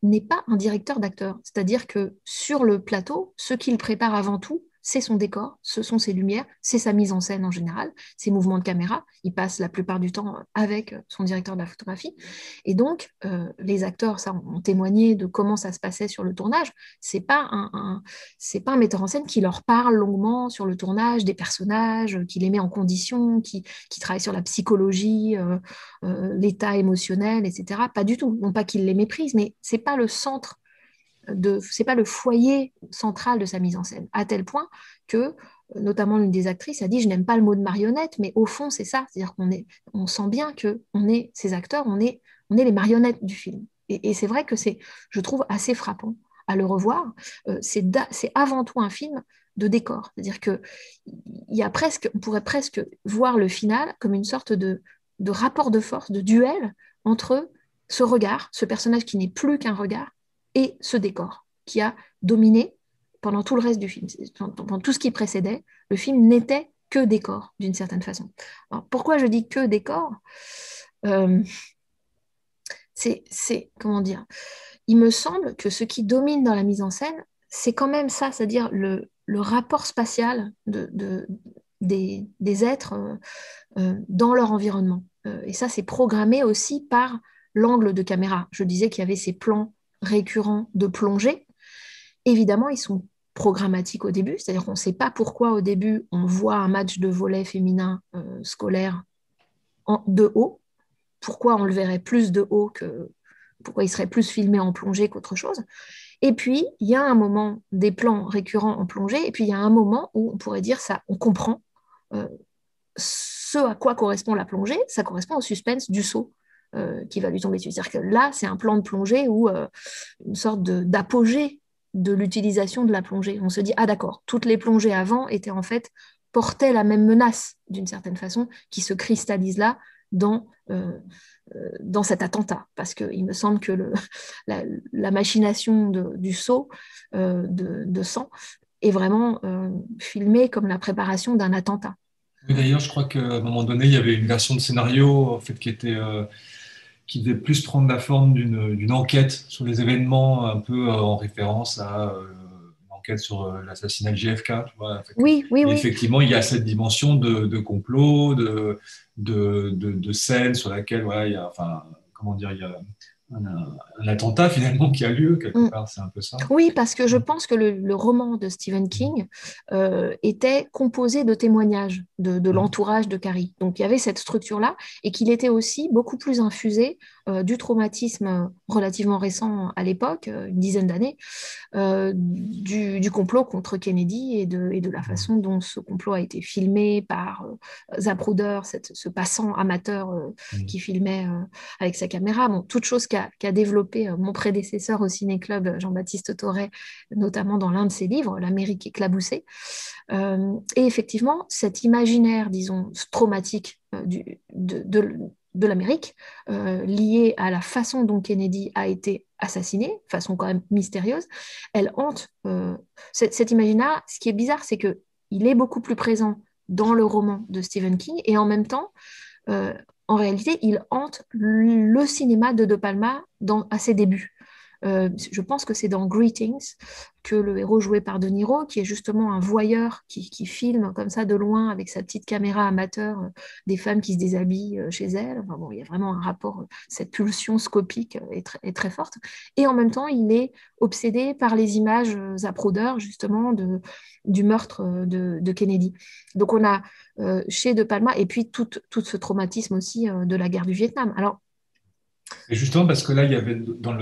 n'est pas un directeur d'acteurs. C'est-à-dire que sur le plateau, ce qu'il prépare avant tout, c'est son décor, ce sont ses lumières, c'est sa mise en scène en général, ses mouvements de caméra. Il passe la plupart du temps avec son directeur de la photographie. Et donc, les acteurs, ça, ont témoigné de comment ça se passait sur le tournage. C'est pas un metteur en scène qui leur parle longuement sur le tournage des personnages, qui les met en condition, qui travaille sur la psychologie, l'état émotionnel, etc. Pas du tout. Non pas qu'il les méprise, mais c'est pas le centre c'est pas le foyer central de sa mise en scène, à tel point que, notamment l'une des actrices a dit, je n'aime pas le mot de marionnette, mais au fond c'est ça, c'est-à-dire on sent bien que ces acteurs, on est les marionnettes du film. Et c'est vrai que je trouve assez frappant à le revoir. C'est avant tout un film de décor, c'est-à-dire que on pourrait presque voir le final comme une sorte de rapport de force, de duel entre ce regard, ce personnage qui n'est plus qu'un regard, et ce décor qui a dominé pendant tout le reste du film. Pendant tout ce qui précédait, le film n'était que décor, d'une certaine façon. Alors, pourquoi je dis que décor comment dire, il me semble que ce qui domine dans la mise en scène, c'est quand même ça, c'est-à-dire le rapport spatial des êtres dans leur environnement. Et ça, c'est programmé aussi par l'angle de caméra. Je disais qu'il y avait ces plans récurrents de plongée. Évidemment, ils sont programmatiques au début, c'est-à-dire qu'on ne sait pas pourquoi au début on voit un match de volley féminin scolaire de haut, pourquoi on le verrait plus de haut pourquoi il serait plus filmé en plongée qu'autre chose. Et puis, il y a un moment des plans récurrents en plongée, et puis il y a un moment où on pourrait dire ça, on comprend ce à quoi correspond la plongée, ça correspond au suspense du saut qui va lui tomber dessus. C'est-à-dire que là, c'est un plan de plongée où une sorte d'apogée de l'utilisation de la plongée. On se dit, ah d'accord, toutes les plongées avant portaient la même menace, d'une certaine façon, qui se cristallise là dans cet attentat. Parce qu'il me semble que la machination du saut de sang est vraiment filmée comme la préparation d'un attentat. Oui, d'ailleurs, je crois qu'à un moment donné, il y avait une version de scénario en fait, qui devait plus prendre la forme d'une enquête sur les événements, un peu en référence à une enquête sur l'assassinat de JFK. Tu vois, oui. Effectivement, il y a cette dimension de complot, de scène sur laquelle il y a, il y a un attentat finalement qui a lieu quelque part, c'est un peu ça. Oui, parce que je pense que le roman de Stephen King était composé de témoignages de l'entourage de Carrie. Donc il y avait cette structure-là et qu'il était aussi beaucoup plus infusé du traumatisme relativement récent à l'époque, une dizaine d'années, du complot contre Kennedy et de la façon dont ce complot a été filmé par Zapruder, ce passant amateur qui filmait avec sa caméra. Bon, toute chose qu'a développé mon prédécesseur au Ciné-Club, Jean-Baptiste Thorey, notamment dans l'un de ses livres, L'Amérique éclaboussée. Et effectivement, cet imaginaire, disons, traumatique de l'Amérique, lié à la façon dont Kennedy a été assassiné, façon quand même mystérieuse, elle hante cet imaginaire. Ce qui est bizarre, c'est qu'il est beaucoup plus présent dans le roman de Stephen King et en même temps, en réalité, il hante le cinéma de Palma à ses débuts. Je pense que c'est dans Greetings que le héros joué par De Niro, qui est justement un voyeur qui filme comme ça de loin avec sa petite caméra amateur des femmes qui se déshabillent chez elles. Enfin, bon, il y a vraiment un rapport, cette pulsion scopique est très forte. Et en même temps, il est obsédé par les images zappaudeurs justement du meurtre de Kennedy. Donc on a chez De Palma, et puis tout ce traumatisme aussi de la guerre du Vietnam. Alors, Et justement, parce que là, il y avait dans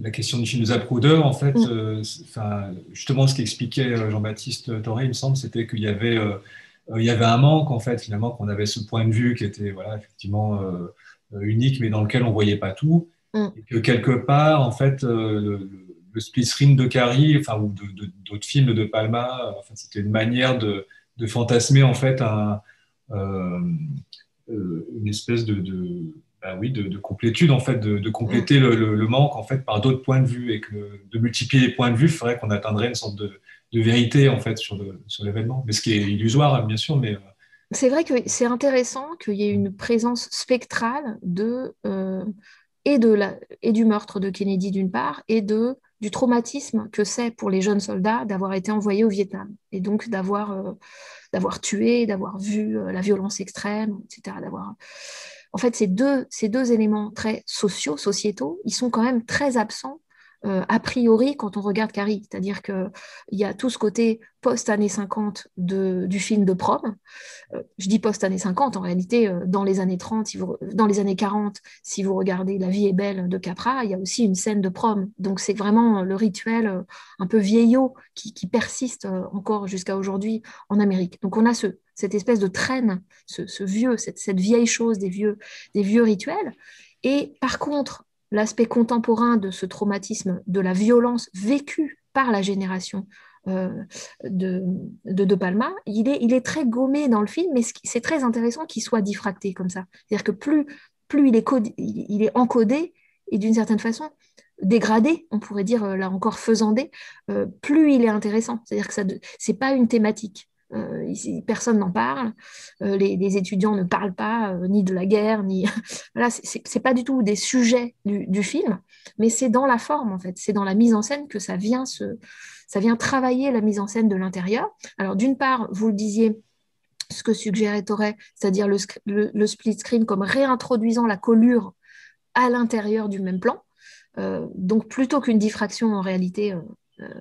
la question du film de Zapruder, en fait, enfin, justement, ce qu'expliquait Jean-Baptiste Toré, il me semble, c'était il y avait un manque, en fait, finalement, qu'on avait ce point de vue qui était, voilà, effectivement, unique, mais dans lequel on voyait pas tout. mm, Et que quelque part, en fait, le split screen de Carrie, enfin, ou d'autres films de Palma, enfin, c'était une manière de fantasmer, en fait, euh, une espèce bah oui, de complétude, en fait, de mm. compléter le manque, en fait, par d'autres points de vue, et que de multiplier les points de vue ferait qu'on atteindrait une sorte de vérité, en fait, sur l'événement. Mais ce qui est illusoire, bien sûr, mais C'est vrai que c'est intéressant qu'il y ait une présence spectrale et du meurtre de Kennedy d'une part, et du traumatisme que c'est pour les jeunes soldats d'avoir été envoyés au Vietnam, et donc d'avoir tué, d'avoir vu la violence extrême, etc. En fait, ces deux éléments très sociétaux, ils sont quand même très absents a priori quand on regarde Carrie. C'est-à-dire qu'il y a tout ce côté post-années 50 du film de prom. Je dis post-années 50, en réalité, dans les années 30, dans les années 40, si vous regardez La vie est belle de Capra, il y a aussi une scène de prom. Donc c'est vraiment le rituel un peu vieillot qui persiste encore jusqu'à aujourd'hui en Amérique. Donc on a cette espèce de traîne, cette vieille chose des vieux rituels. Et par contre, l'aspect contemporain de ce traumatisme, de la violence vécue par la génération euh, de Palma, il est très gommé dans le film, mais c'est très intéressant qu'il soit diffracté comme ça. C'est-à-dire que plus il est encodé et d'une certaine façon dégradé, on pourrait dire là encore faisandé, plus il est intéressant. C'est-à-dire que c'est pas une thématique. Personne n'en parle, les étudiants ne parlent pas ni de la guerre, ni voilà, c'est pas du tout des sujets du film, mais c'est dans la forme en fait, c'est dans la mise en scène que ça vient travailler la mise en scène de l'intérieur. Alors d'une part, vous le disiez, ce que suggérait Torre, c'est-à-dire le split screen comme réintroduisant la colure à l'intérieur du même plan. Donc plutôt qu'une diffraction en réalité,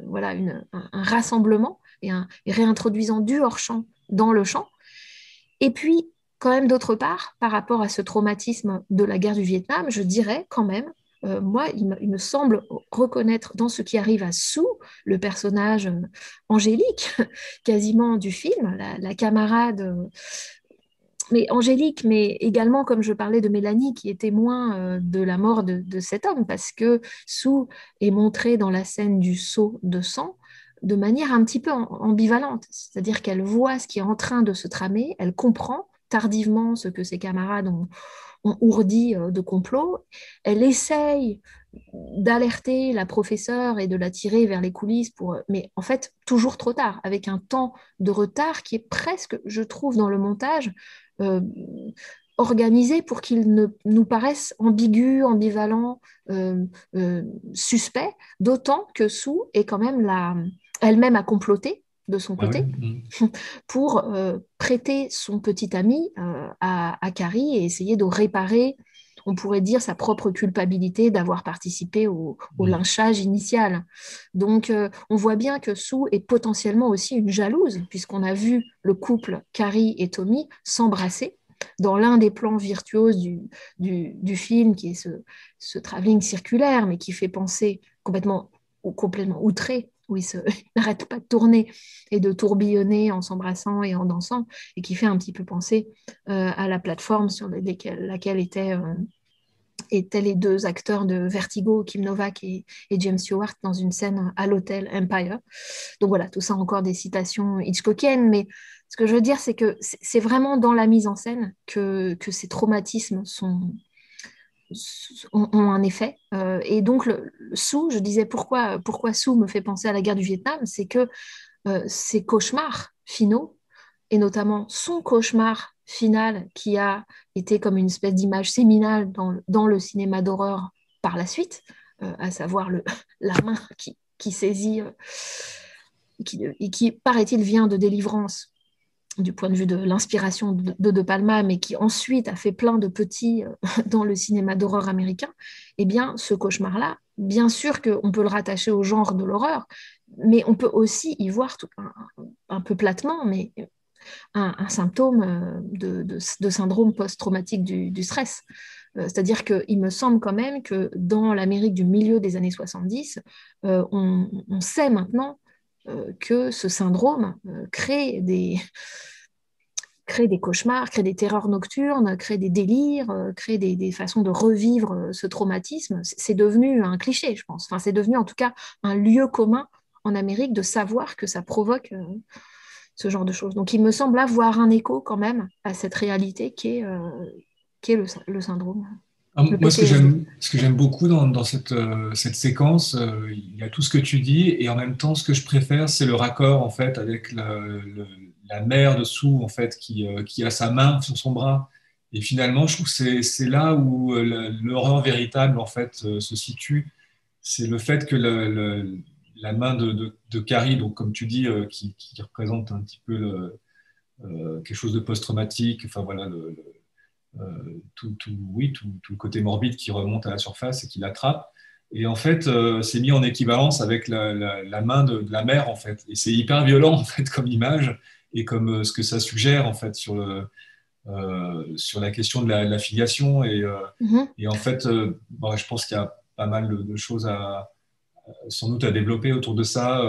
voilà, un rassemblement et réintroduisant du hors-champ dans le champ. Et puis, quand même, d'autre part, par rapport à ce traumatisme de la guerre du Vietnam, je dirais quand même, moi, il me semble reconnaître dans ce qui arrive à Sue, le personnage angélique, quasiment du film, la camarade, mais angélique, mais également, comme je parlais de Mélanie, qui est témoin de la mort de cet homme, parce que Sue est montrée dans la scène du seau de sang de manière un petit peu ambivalente, c'est-à-dire qu'elle voit ce qui est en train de se tramer, elle comprend tardivement ce que ses camarades ont ourdi de complot, elle essaye d'alerter la professeure et de la tirer vers les coulisses, mais en fait toujours trop tard, avec un temps de retard qui est presque, je trouve, dans le montage, euh, organisé pour qu'il ne nous paraisse ambigu, ambivalent, euh, suspect, d'autant que Sue est quand même elle-même à comploter de son ah côté oui. pour prêter son petit ami à Carrie et essayer de réparer, on pourrait dire, sa propre culpabilité d'avoir participé au Mm. lynchage initial. Donc, on voit bien que Sue est potentiellement aussi une jalouse, puisqu'on a vu le couple Carrie et Tommy s'embrasser dans l'un des plans virtuoses du film, qui est ce travelling circulaire, mais qui fait penser complètement outré, où il n'arrête pas de tourner et de tourbillonner en s'embrassant et en dansant, et qui fait un petit peu penser à la plateforme sur laquelle étaient les deux acteurs de Vertigo, Kim Novak et James Stewart, dans une scène à l'hôtel Empire. Donc voilà, tout ça encore des citations Hitchcockiennes, mais ce que je veux dire, c'est que c'est vraiment dans la mise en scène que ces traumatismes ont un effet. Et donc, Sue, je disais pourquoi Sue me fait penser à la guerre du Vietnam, c'est que ses cauchemars finaux, et notamment son cauchemar final qui a été comme une espèce d'image séminale dans le cinéma d'horreur par la suite, à savoir la main qui saisit, et qui, paraît-il, vient de Délivrance, du point de vue de l'inspiration de Palma, mais qui ensuite a fait plein de petits dans le cinéma d'horreur américain, eh bien, ce cauchemar-là, bien sûr qu'on peut le rattacher au genre de l'horreur, mais on peut aussi y voir un peu platement, mais un symptôme de syndrome post-traumatique du stress. C'est-à-dire qu'il me semble quand même que dans l'Amérique du milieu des années 70, on sait maintenant que ce syndrome crée des cauchemars, crée des terreurs nocturnes, crée des délires, crée des façons de revivre ce traumatisme. C'est devenu un cliché, je pense. Enfin, c'est devenu en tout cas un lieu commun en Amérique de savoir que ça provoque ce genre de choses. Donc, il me semble avoir un écho quand même à cette réalité qui est le syndrome, le Moi, PTSD. ce que j'aime beaucoup dans cette séquence, il y a tout ce que tu dis, et en même temps, ce que je préfère, c'est le raccord en fait avec la mère dessous en fait qui a sa main sur son bras. Et finalement, je trouve que c'est là où l'horreur véritable en fait se situe. C'est le fait que la main de Carrie, donc comme tu dis, qui représente un petit peu quelque chose de post-traumatique. Enfin voilà tout le côté morbide qui remonte à la surface et qui l'attrape. Et en fait, c'est mis en équivalence avec la main de la mère, en fait. Et c'est hyper violent, en fait, comme image et comme ce que ça suggère, en fait, sur la question de la filiation. Mhm. Et en fait, bon, je pense qu'il y a pas mal de choses sans doute à développer autour de ça.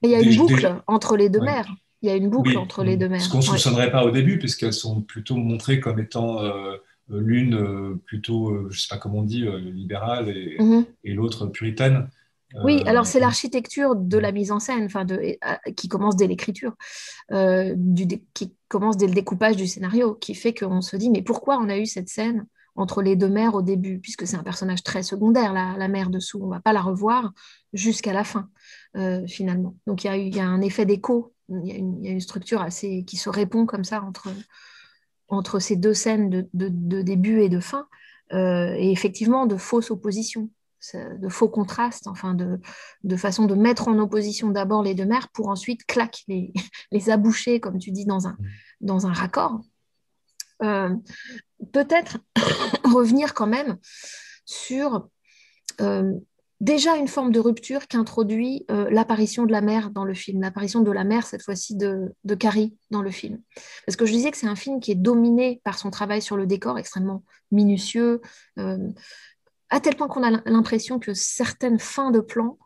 Et il y a une Déjà, boucle entre les deux ouais. mères. Il y a une boucle Oui, entre les deux ce mères. qu'on ne Oui. soupçonnerait pas au début, puisqu'elles sont plutôt montrées comme étant l'une plutôt, je ne sais pas comment on dit, libérale Mhm. et l'autre puritaine. Oui, alors Euh, c'est l'architecture de la mise en scène, enfin qui commence dès l'écriture, qui commence dès le découpage du scénario, qui fait qu'on se dit, mais pourquoi on a eu cette scène entre les deux mères au début, puisque c'est un personnage très secondaire, la mère dessous, on ne va pas la revoir jusqu'à la fin, finalement. Donc il y a un effet d'écho, il y a une structure assez qui se répond comme ça entre ces deux scènes de début et de fin, et effectivement de fausses oppositions, de faux contrastes, enfin de façon de mettre en opposition d'abord les deux mères pour ensuite, clac, les aboucher, comme tu dis, dans un raccord. Euh, Peut-être revenir quand même sur euh, déjà une forme de rupture qu'introduit l'apparition de la mère dans le film, l'apparition de la mère, cette fois-ci de Carrie dans le film. Parce que je disais que c'est un film qui est dominé par son travail sur le décor, extrêmement minutieux, euh, à tel point qu'on a l'impression que certaines fins de plan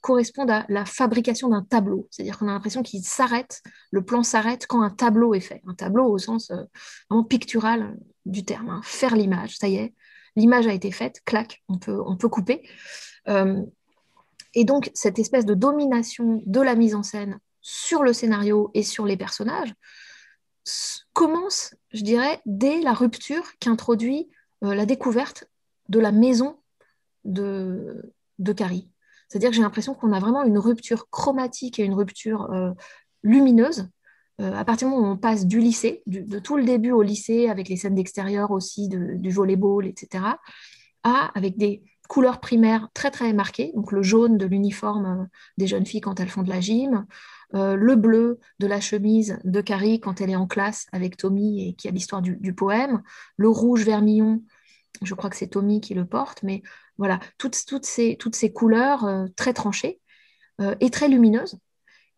correspondent à la fabrication d'un tableau. C'est-à-dire qu'on a l'impression qu'il s'arrête, le plan s'arrête quand un tableau est fait. Un tableau au sens vraiment pictural du terme, hein. Faire l'image, ça y est, l'image a été faite, clac, on peut couper. Euh, et donc, cette espèce de domination de la mise en scène sur le scénario et sur les personnages commence, je dirais, dès la rupture qu'introduit la découverte de la maison de Carrie. C'est-à-dire que j'ai l'impression qu'on a vraiment une rupture chromatique et une rupture lumineuse à partir du moment où on passe du lycée, de tout le début au lycée, avec les scènes d'extérieur aussi, du volleyball, etc., avec des couleurs primaires très très marquées, donc le jaune de l'uniforme des jeunes filles quand elles font de la gym, le bleu de la chemise de Carrie quand elle est en classe avec Tommy et qui a l'histoire du poème, le rouge vermillon, je crois que c'est Tommy qui le porte, mais voilà, toutes ces couleurs très tranchées et très lumineuses.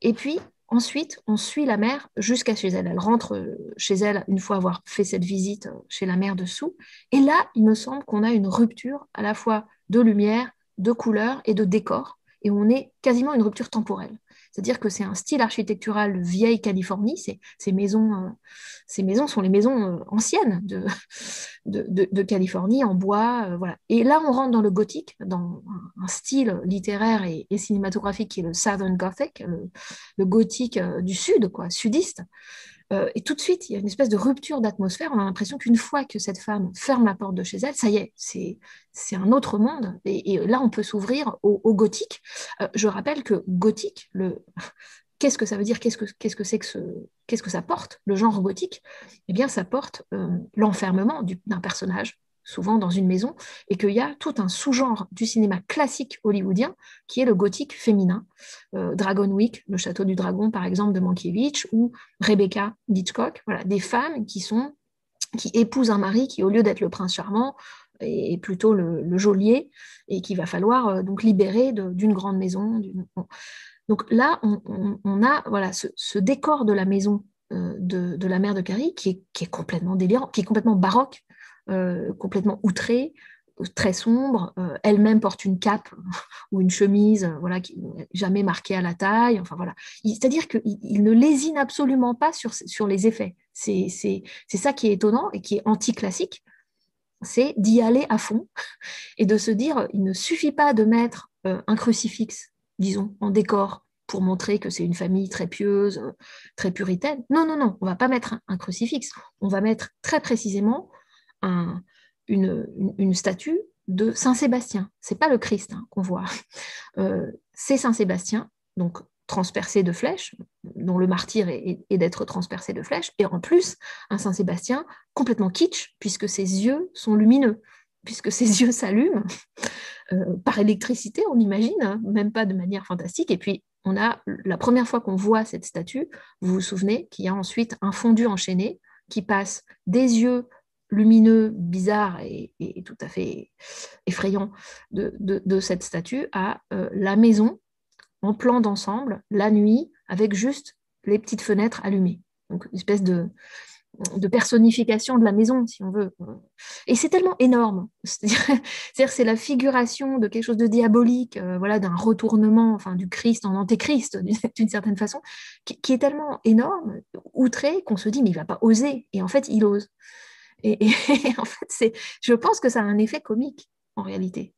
Et puis, ensuite, on suit la mère jusqu'à chez elle. Elle rentre chez elle une fois avoir fait cette visite chez la mère dessous. Et là, il me semble qu'on a une rupture à la fois de lumière, de couleur et de décor. Et on est quasiment une rupture temporelle. C'est-à-dire que c'est un style architectural de vieille Californie. Ces maisons sont les maisons anciennes de Californie, en bois. Voilà. Et là, on rentre dans le gothique, dans un style littéraire et cinématographique qui est le Southern Gothic, le gothique du sud, quoi, sudiste. Et tout de suite, il y a une espèce de rupture d'atmosphère. On a l'impression qu'une fois que cette femme ferme la porte de chez elle, ça y est, c'est un autre monde. Et là, on peut s'ouvrir au gothique. Je rappelle que gothique, qu'est-ce que ça veut dire? Qu'est-ce que ça porte, le genre gothique? Eh bien, ça porte l'enfermement d'un personnage souvent dans une maison, et qu'il y a tout un sous-genre du cinéma classique hollywoodien qui est le gothique féminin. Dragon Week, le Château du Dragon, par exemple, de Mankiewicz, ou Rebecca d'Hitchcock, voilà, des femmes qui épousent un mari qui, au lieu d'être le prince charmant, est plutôt le geôlier, et qu'il va falloir donc libérer d'une grande maison. Bon. Donc là, on a voilà, ce décor de la maison de la mère de Carrie qui est complètement délirant, qui est complètement baroque, complètement outré, très sombre. Elle-même porte une cape ou une chemise, voilà, qui n'est jamais marquée à la taille. Enfin voilà, c'est-à-dire qu'il ne lésine absolument pas sur les effets. C'est ça qui est étonnant et qui est anti-classique, c'est d'y aller à fond et de se dire, il ne suffit pas de mettre un crucifix, disons, en décor pour montrer que c'est une famille très pieuse, très puritaine. Non, non, non, on ne va pas mettre un crucifix. On va mettre très précisément une statue de Saint-Sébastien. Ce n'est pas le Christ qu'on voit. C'est Saint-Sébastien, donc transpercé de flèches, dont le martyre est d'être transpercé de flèches, et en plus, un Saint-Sébastien complètement kitsch, puisque ses yeux sont lumineux, puisque ses yeux s'allument par électricité, on imagine, hein, même pas de manière fantastique. Et puis, on a la première fois qu'on voit cette statue, vous vous souvenez qu'il y a ensuite un fondu enchaîné qui passe des yeux lumineux, bizarres et tout à fait effrayants de cette statue à la maison en plan d'ensemble, la nuit, avec juste les petites fenêtres allumées. Donc, une espèce de personnification de la maison, si on veut. Et c'est tellement énorme. C'est-à-dire, c'est la figuration de quelque chose de diabolique, voilà, d'un retournement, enfin, du Christ en antéchrist, d'une certaine façon, qui est tellement énorme, outré, qu'on se dit, mais il ne va pas oser. Et en fait, il ose. Et en fait, je pense que ça a un effet comique, en réalité.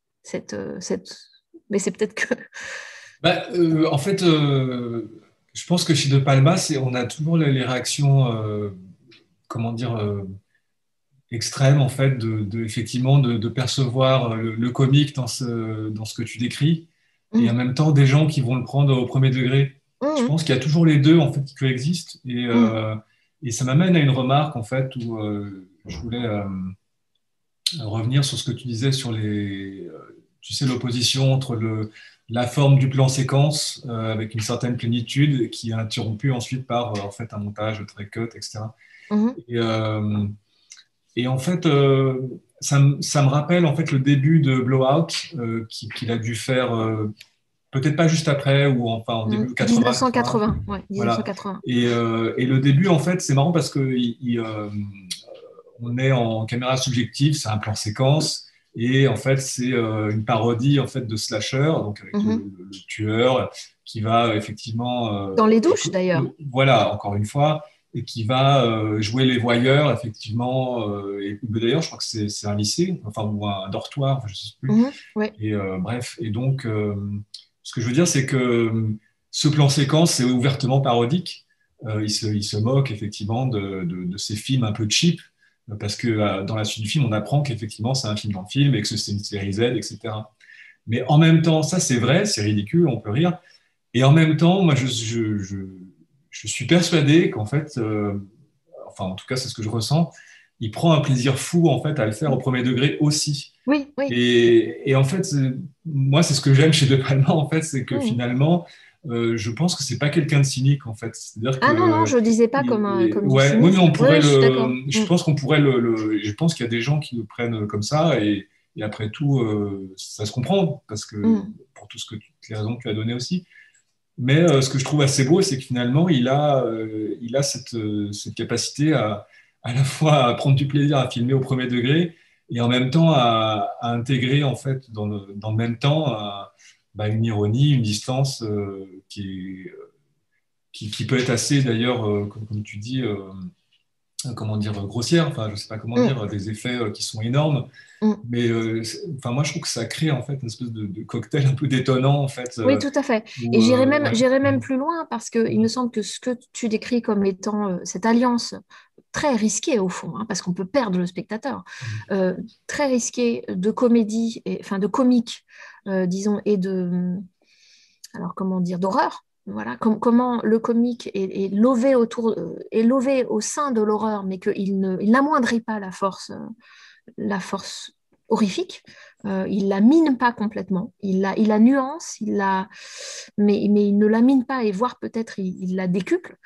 Mais c'est peut-être que... En fait, je pense que chez De Palma, on a toujours les réactions, comment dire, extrêmes, en fait, effectivement, de percevoir le comique dans ce que tu décris, et en même temps, des gens qui vont le prendre au premier degré. Je pense qu'il y a toujours les deux, en fait, qui coexistent, et ça m'amène à une remarque, en fait, où je voulais revenir sur ce que tu disais sur tu sais, l'opposition entre la forme du plan séquence avec une certaine plénitude qui est interrompue ensuite par en fait un montage très cut, etc. Et en fait, ça me rappelle en fait le début de Blowout qu'il a dû faire peut-être pas juste après ou enfin en début 80. 1980, ouais, 1980. Voilà. Et le début en fait c'est marrant parce que on est en caméra subjective, c'est un plan séquence. Et en fait, c'est une parodie en fait de slasher, donc avec le tueur qui va effectivement dans les douches d'ailleurs. Voilà, encore une fois, et qui va jouer les voyeurs effectivement. Et d'ailleurs, je crois que c'est un lycée, enfin ou un dortoir, je ne sais plus. Ouais. Et bref, et donc ce que je veux dire, c'est que ce plan séquence c'est ouvertement parodique. Il se moque effectivement de ces films un peu cheap. Parce que dans la suite du film, on apprend qu'effectivement, c'est un film dans le film et que c'est une série Z, etc. Mais en même temps, ça, c'est vrai, c'est ridicule, on peut rire. Et en même temps, moi, je suis persuadé qu'en fait, enfin, en tout cas, c'est ce que je ressens, il prend un plaisir fou, en fait, à le faire au premier degré aussi. Oui, oui. Et en fait, moi, c'est ce que j'aime chez De Palma, en fait, c'est que finalement... je pense que c'est pas quelqu'un de cynique en fait. C'est-à-dire que, non, je disais pas comme du ouais, cynisme. oui, mais on pourrait je pense qu'on pourrait je pense qu'il y a des gens qui le prennent comme ça et après tout, ça se comprend parce que pour tout les raisons que tu as données aussi. Mais ce que je trouve assez beau, c'est que finalement, il a cette capacité à la fois à prendre du plaisir à filmer au premier degré et en même temps à intégrer en fait dans le même temps une ironie, une distance qui peut être assez d'ailleurs, comme tu dis, comment dire, grossière, enfin je sais pas comment dire, des effets qui sont énormes, mais enfin moi je trouve que ça crée en fait une espèce de cocktail un peu détonnant en fait. Oui, tout à fait. Où, Et ouais. j'irais même plus loin parce qu'il me semble que ce que tu décris comme étant cette alliance très risquée au fond, hein, parce qu'on peut perdre le spectateur, très risquée de comédie, enfin de comique, disons, et alors comment dire, d'horreur. Voilà, comment le comique est lové est lové au sein de l'horreur, mais qu'il n'amoindrit pas la force la force horrifique. Il la mine pas complètement. Il la nuance, mais il ne la mine pas et voire peut-être il la décuple.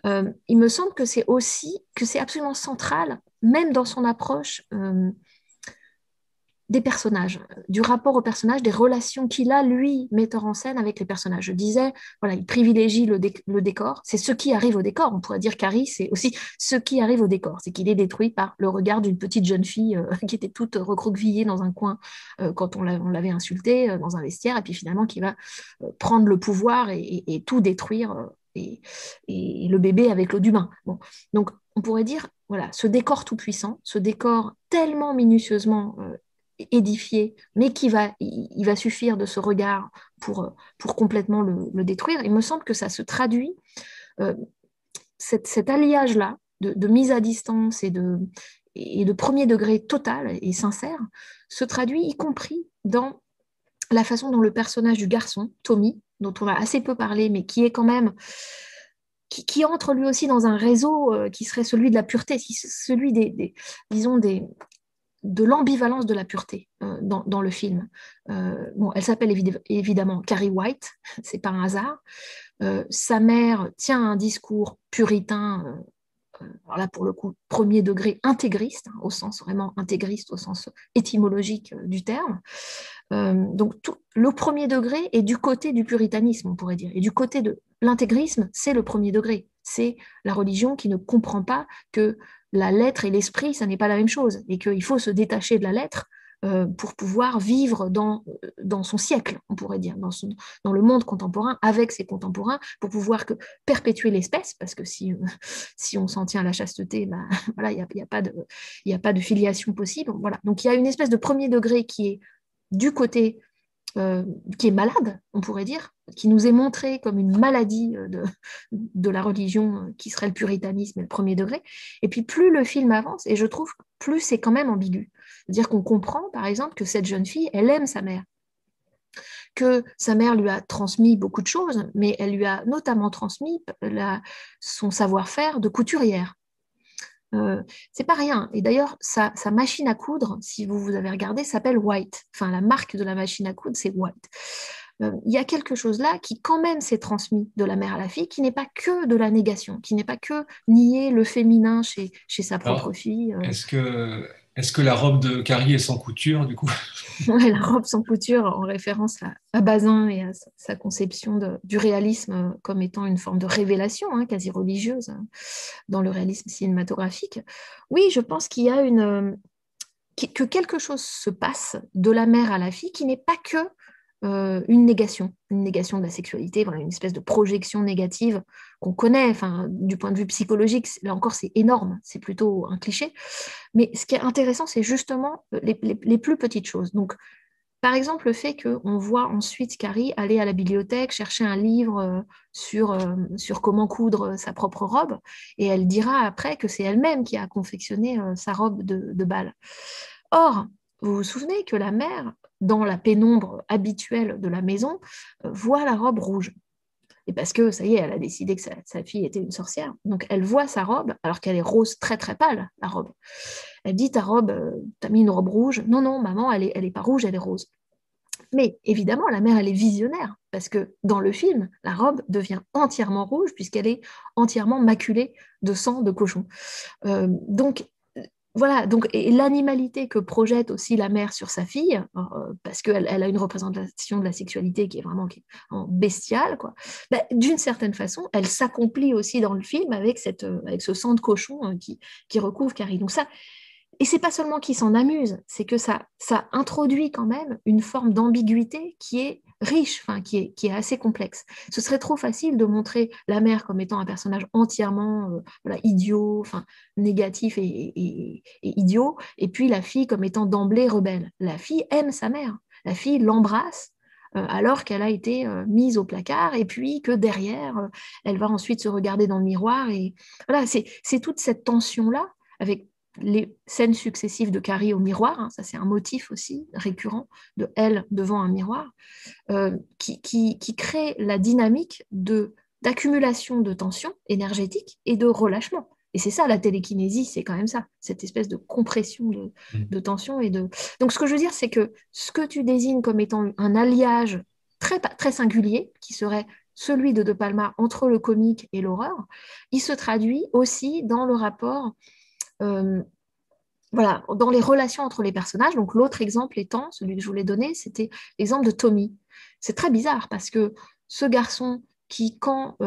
Il me semble que c'est absolument central, même dans son approche des personnages, du rapport aux personnages, des relations qu'il a, lui, metteur en scène avec les personnages. Je disais, voilà, il privilégie le décor. C'est ce qui arrive au décor. On pourrait dire Carrie, c'est aussi ce qui arrive au décor. C'est qu'il est détruit par le regard d'une petite jeune fille qui était toute recroquevillée dans un coin quand on l'avait insultée dans un vestiaire, et puis finalement qui va prendre le pouvoir et tout détruire. Et le bébé avec l'eau du bain. Bon. Donc, on pourrait dire, voilà, ce décor tout-puissant, ce décor tellement minutieusement édifié, mais il va suffire de ce regard pour complètement le détruire. Il me semble que ça se traduit, euh, cet alliage-là de mise à distance et de premier degré total et sincère, se traduit y compris dans la façon dont le personnage du garçon, Tommy, dont on a assez peu parlé, mais qui est quand même qui entre lui aussi dans un réseau qui serait celui de la pureté, celui disons de l'ambivalence de la pureté dans le film. Bon, elle s'appelle évidemment Carrie White, c'est pas un hasard. Sa mère tient un discours puritain, alors là pour le coup premier degré intégriste, au sens vraiment intégriste, au sens étymologique du terme. Donc le premier degré est du côté du puritanisme, on pourrait dire, et du côté de l'intégrisme, c'est le premier degré. C'est la religion qui ne comprend pas que la lettre et l'esprit, ça n'est pas la même chose, et qu'il faut se détacher de la lettre pour pouvoir vivre dans son siècle, on pourrait dire, dans le monde contemporain, avec ses contemporains, pour pouvoir perpétuer l'espèce, parce que si on s'en tient à la chasteté, ben, voilà, il n'y a pas de filiation possible. Voilà. Donc il y a une espèce de premier degré qui est du côté qui est malade, on pourrait dire, qui nous est montré comme une maladie de la religion qui serait le puritanisme et le premier degré. Et puis plus le film avance, et je trouve plus c'est quand même ambigu. C'est-à-dire qu'on comprend, par exemple, que cette jeune fille, elle aime sa mère, que sa mère lui a transmis beaucoup de choses, mais elle lui a notamment transmis son savoir-faire de couturière. C'est pas rien. Et d'ailleurs, sa machine à coudre, si vous avez regardé, s'appelle White. Enfin, la marque de la machine à coudre, c'est White. Il y a quelque chose là qui quand même s'est transmis de la mère à la fille, qui n'est pas que de la négation, qui n'est pas que nier le féminin chez sa propre Alors, fille. est-ce que la robe de Carrie est sans couture, du coup? Ouais, la robe sans couture en référence à Bazin et à sa conception du réalisme comme étant une forme de révélation quasi religieuse dans le réalisme cinématographique. Oui, je pense qu'il y a que quelque chose se passe de la mère à la fille qui n'est pas que une négation de la sexualité, voilà, une espèce de projection négative qu'on connaît, enfin, du point de vue psychologique, là encore c'est énorme, c'est plutôt un cliché, mais ce qui est intéressant c'est justement les plus petites choses. Donc par exemple, le fait qu'on voit ensuite Carrie aller à la bibliothèque chercher un livre sur comment coudre sa propre robe, et elle dira après que c'est elle-même qui a confectionné sa robe de bal. Or, vous vous souvenez que la mère, dans la pénombre habituelle de la maison, voit la robe rouge. Et parce que, ça y est, elle a décidé que sa fille était une sorcière. Donc, elle voit sa robe, alors qu'elle est rose très, très pâle, la robe. Elle dit, ta robe, t'as mis une robe rouge. Non, non, maman, elle est pas rouge, elle est rose. Mais évidemment, la mère, elle est visionnaire, parce que dans le film, la robe devient entièrement rouge, puisqu'elle est entièrement maculée de sang de cochon. Donc, voilà, donc, et l'animalité que projette aussi la mère sur sa fille, parce qu'elle a une représentation de la sexualité qui est vraiment bestiale, quoi. Ben, d'une certaine façon, elle s'accomplit aussi dans le film avec ce sang de cochon qui recouvre Carrie. Donc ça, et c'est pas seulement qu'il s'en amuse, c'est que ça introduit quand même une forme d'ambiguïté qui est riche, enfin, qui est assez complexe. Ce serait trop facile de montrer la mère comme étant un personnage entièrement voilà, idiot, enfin, négatif et idiot, et puis la fille comme étant d'emblée rebelle. La fille aime sa mère, la fille l'embrasse, alors qu'elle a été mise au placard, et puis que derrière, elle va ensuite se regarder dans le miroir. Et voilà, c'est toute cette tension-là, avec les scènes successives de Carrie au miroir, ça c'est un motif aussi récurrent de elle devant un miroir, qui crée la dynamique d'accumulation de tension énergétique et de relâchement. Et c'est ça, la télékinésie, c'est quand même ça, cette espèce de compression de tension. Donc, ce que je veux dire, c'est que ce que tu désignes comme étant un alliage très, très singulier, qui serait celui de Palma entre le comique et l'horreur, il se traduit aussi dans le rapport, voilà, dans les relations entre les personnages. Donc l'autre exemple étant, celui que je voulais donner, c'était l'exemple de Tommy. C'est très bizarre parce que ce garçon qui, quand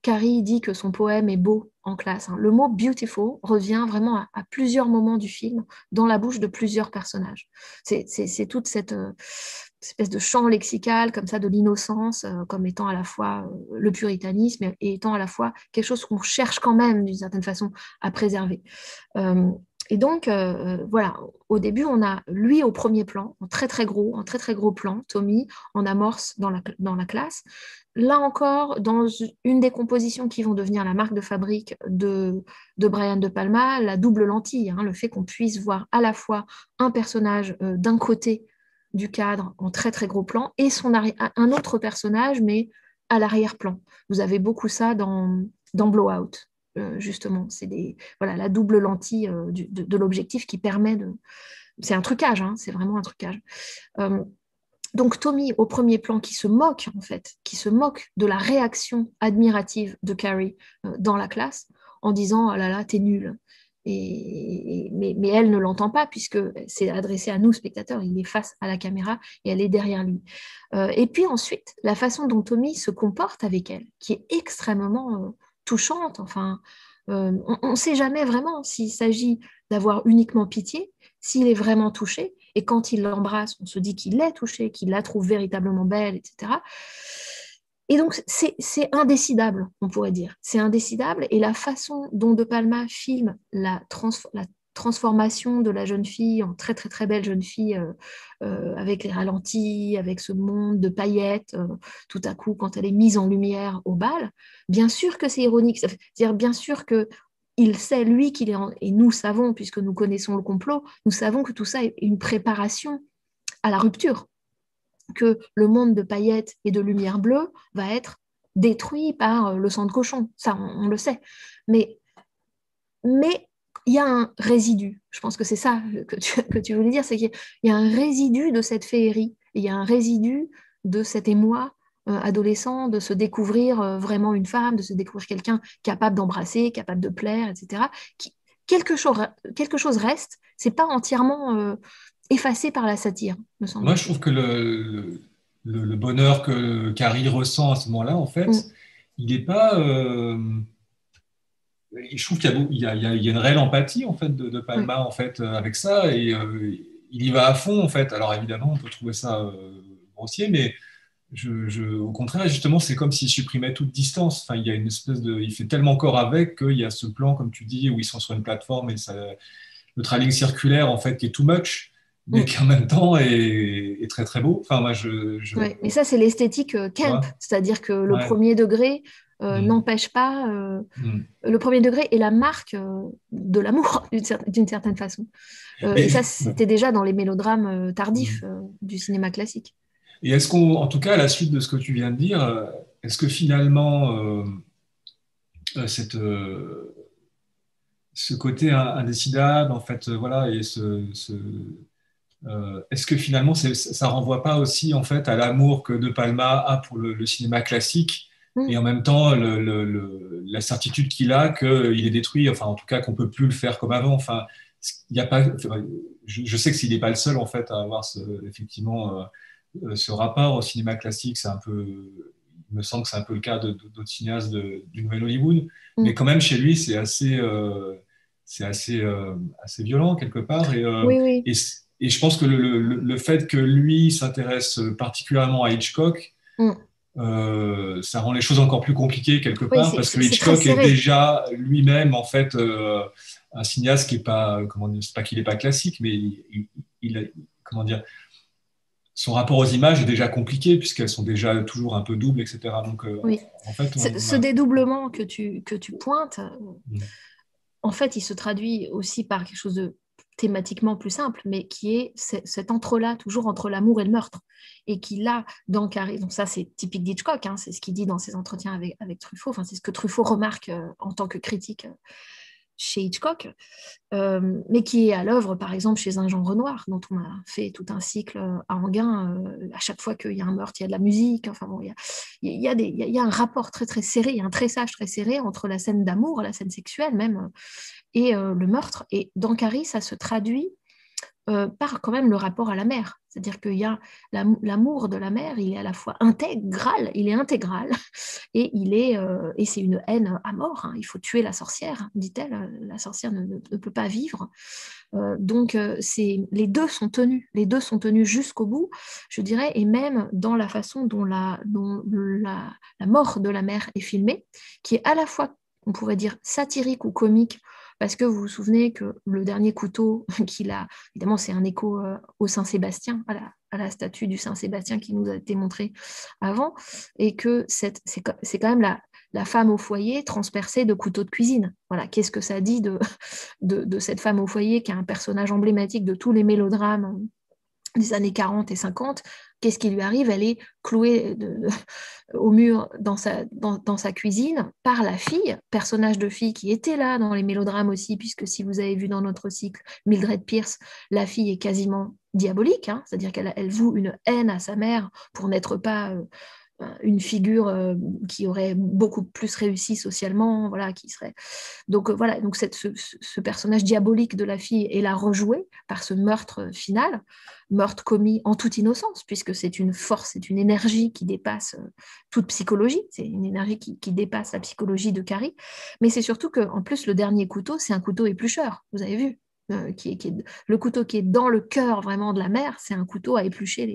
Carrie dit que son poème est beau en classe, hein, le mot beautiful revient vraiment à plusieurs moments du film dans la bouche de plusieurs personnages. C'est toute cette espèce de champ lexical comme ça de l'innocence, comme étant à la fois le puritanisme et étant à la fois quelque chose qu'on cherche quand même d'une certaine façon à préserver. Et donc, voilà, au début, on a lui au premier plan, en très très gros plan, Tommy en amorce dans la classe. Là encore, dans une des compositions qui vont devenir la marque de fabrique de Brian De Palma, la double lentille, hein, le fait qu'on puisse voir à la fois un personnage d'un côté du cadre en très très gros plan et un autre personnage, mais à l'arrière-plan. Vous avez beaucoup ça dans Blowout. Justement, c'est voilà, la double lentille de l'objectif qui permet de... C'est un trucage, hein, c'est vraiment un trucage. Donc Tommy, au premier plan, qui se moque, en fait, qui se moque de la réaction admirative de Carrie dans la classe, en disant « Oh là là, t'es nulle ». Mais elle ne l'entend pas, puisque c'est adressé à nous, spectateurs, il est face à la caméra et elle est derrière lui. Et puis ensuite, la façon dont Tommy se comporte avec elle, qui est extrêmement... touchante. Enfin, on ne sait jamais vraiment s'il s'agit d'avoir uniquement pitié, s'il est vraiment touché. Et quand il l'embrasse, on se dit qu'il est touché, qu'il la trouve véritablement belle, etc. Et donc, c'est indécidable, on pourrait dire. C'est indécidable. Et la façon dont De Palma filme la transformation de la jeune fille en très, très, très belle jeune fille avec les ralentis, avec ce monde de paillettes, tout à coup, quand elle est mise en lumière au bal, bien sûr que c'est ironique. C'est-à-dire, bien sûr que il sait, lui, et nous savons, puisque nous connaissons le complot, nous savons que tout ça est une préparation à la rupture, que le monde de paillettes et de lumière bleue va être détruit par le sang de cochon. Ça, on le sait. Mais il y a un résidu. Je pense que c'est ça que tu voulais dire, c'est qu'il y a un résidu de cette féerie, il y a un résidu de cet émoi adolescent, de se découvrir vraiment une femme, de se découvrir quelqu'un capable d'embrasser, capable de plaire, etc. Quelque chose reste, c'est pas entièrement effacé par la satire, me Moi, je semble-t-il. trouve que le bonheur que Carrie ressent à ce moment-là, en fait, Mm. il n'est pas. Je trouve qu'il y a, il y a une réelle empathie en fait de Oui, Palma en fait avec ça et il y va à fond en fait. Alors évidemment, on peut trouver ça grossier, mais au contraire, justement, c'est comme s'il supprimait toute distance. Enfin, il y a une espèce de, il fait tellement corps avec qu'il y a ce plan, comme tu dis, où ils sont sur une plateforme et ça, le trailing circulaire en fait qui est too much, mais mm. qui en même temps est très très beau. Enfin, moi, Ouais. Mais ça, c'est l'esthétique tu camp, vois, c'est-à-dire que le ouais. premier degré Mm, n'empêche pas. mm. Le premier degré est la marque de l'amour, d'une certaine façon. Et Mais ça, c'était déjà dans les mélodrames tardifs mm. du cinéma classique. Et est-ce qu'on, en tout cas, à la suite de ce que tu viens de dire, est-ce que finalement, cette, ce côté indécidable, en fait, voilà, et est-ce que finalement, ça renvoie pas aussi, en fait, à l'amour que De Palma a pour le cinéma classique, et Mm. en même temps, la certitude qu'il a qu'il est détruit, enfin, en tout cas, qu'on peut plus le faire comme avant. Enfin, il y a pas, enfin, je sais que s'il n'est pas le seul, en fait, à avoir effectivement ce rapport au cinéma classique, c'est un peu, il me semble que c'est un peu le cas d'autres cinéastes du Nouvel Hollywood, mais Mm. quand même chez lui, c'est assez violent quelque part. Oui, oui. Et je pense que le fait que lui s'intéresse particulièrement à Hitchcock, Mm. ça rend les choses encore plus compliquées quelque Oui, part, parce que c'est très Hitchcock est serré. déjà lui-même en fait un cinéaste qui est pas, comment dire, c'est pas qu'il est pas classique, mais comment dire, son rapport aux images est déjà compliqué puisqu'elles sont déjà toujours un peu doubles, etc. Donc, Oui. en fait, Ce dédoublement que tu pointes, Mm. en fait, il se traduit aussi par quelque chose de thématiquement plus simple, mais qui est cet entre-là, toujours entre l'amour et le meurtre. Et qui, là, dans Carré, donc ça, c'est typique d'Hitchcock, hein, c'est ce qu'il dit dans ses entretiens avec Truffaut, enfin, c'est ce que Truffaut remarque en tant que critique chez Hitchcock, mais qui est à l'œuvre, par exemple, chez un Jean Renoir, dont on a fait tout un cycle à Enghien. À chaque fois qu'il y a un meurtre, il y a de la musique. Enfin bon, il y a un rapport très très serré, il y a un tressage très serré entre la scène d'amour, la scène sexuelle même, et le meurtre. Et dans Carrie, ça se traduit par quand même le rapport à la mère. C'est-à-dire qu'il y a l'amour de la mère, il est à la fois intégral, il est intégral, et c'est une haine à mort. Hein. Il faut tuer la sorcière, dit-elle. La sorcière ne peut pas vivre. Donc, les deux sont tenus jusqu'au bout, je dirais, et même dans la façon dont la mort de la mère est filmée, qui est à la fois, on pourrait dire, satirique ou comique, parce que vous vous souvenez que le dernier couteau qu'il a, évidemment, c'est un écho au Saint-Sébastien, à la statue du Saint-Sébastien qui nous a été montrée avant, et que c'est quand même la femme au foyer transpercée de couteaux de cuisine. Voilà, qu'est-ce que ça dit de cette femme au foyer qui est un personnage emblématique de tous les mélodrames des années 40 et 50. Qu'est-ce qui lui arrive? Elle est clouée au mur dans sa cuisine par la fille, personnage de fille qui était là dans les mélodrames aussi, puisque si vous avez vu dans notre cycle Mildred Pierce, la fille est quasiment diabolique, hein, c'est-à-dire qu'elle voue une haine à sa mère pour n'être pas une figure qui aurait beaucoup plus réussi socialement, voilà, qui serait. Donc voilà, donc ce personnage diabolique de la fille est là rejoué par ce meurtre final, meurtre commis en toute innocence, puisque c'est une force, c'est une énergie qui dépasse toute psychologie, c'est une énergie qui dépasse la psychologie de Carrie, mais c'est surtout qu'en plus le dernier couteau, c'est un couteau éplucheur, vous avez vu, le couteau qui est dans le cœur vraiment de la mère, c'est un couteau à éplucher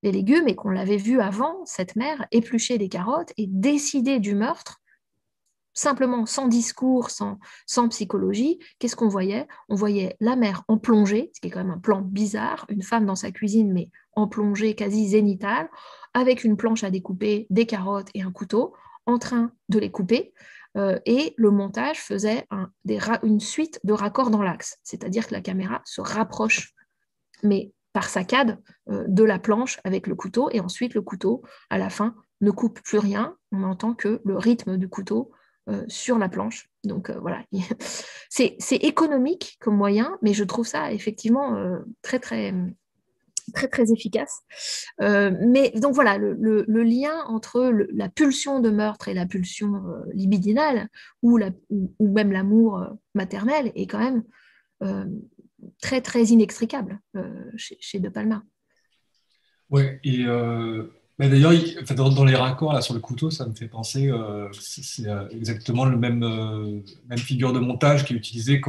les légumes, et qu'on l'avait vu avant, cette mère éplucher les carottes et décider du meurtre simplement, sans discours, sans psychologie. Qu'est-ce qu'on voyait? On voyait la mère en plongée, ce qui est quand même un plan bizarre, une femme dans sa cuisine, mais en plongée quasi zénitale, avec une planche à découper, des carottes et un couteau, en train de les couper. Et le montage faisait une suite de raccords dans l'axe, c'est-à-dire que la caméra se rapproche, mais par saccade, de la planche avec le couteau, et ensuite le couteau, à la fin, ne coupe plus rien, on n'entend que le rythme du couteau sur la planche. Donc voilà, c'est économique comme moyen, mais je trouve ça effectivement très, très, très, très efficace. Mais donc voilà, le lien entre la pulsion de meurtre et la pulsion libidinale, ou même l'amour maternel, est quand même très, très inextricable chez De Palma. Ouais, et mais d'ailleurs, enfin, dans les raccords là, sur le couteau, ça me fait penser, c'est exactement le même figure de montage qui est utilisée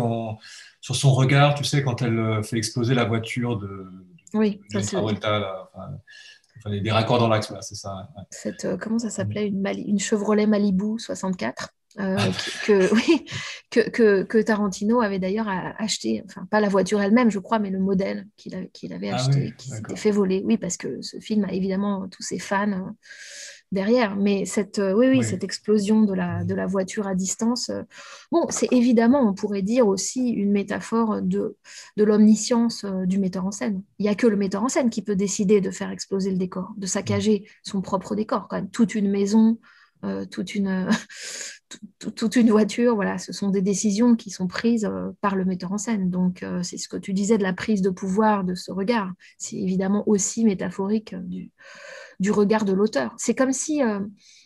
sur son regard, tu sais, quand elle fait exploser la voiture de Oui, ça John c'est Travolta, là, enfin, des raccords dans l'axe, voilà, c'est ça. Ouais. comment ça s'appelait, une Chevrolet Malibu 64, oui, que Tarantino avait d'ailleurs acheté, enfin pas la voiture elle-même je crois, mais le modèle qu'il avait Ah oui, acheté, qui s'était d'accord. fait voler. Oui, parce que ce film a évidemment tous ses fans derrière, mais oui, Oui. cette explosion de la voiture à distance, bon, c'est évidemment, on pourrait dire aussi, une métaphore de l'omniscience du metteur en scène. Il n'y a que le metteur en scène qui peut décider de faire exploser le décor, de saccager son propre décor, quand même. Toute une maison, toute une, toute une voiture, voilà, ce sont des décisions qui sont prises par le metteur en scène. Donc, c'est ce que tu disais de la prise de pouvoir de ce regard. C'est évidemment aussi métaphorique du regard de l'auteur. C'est comme si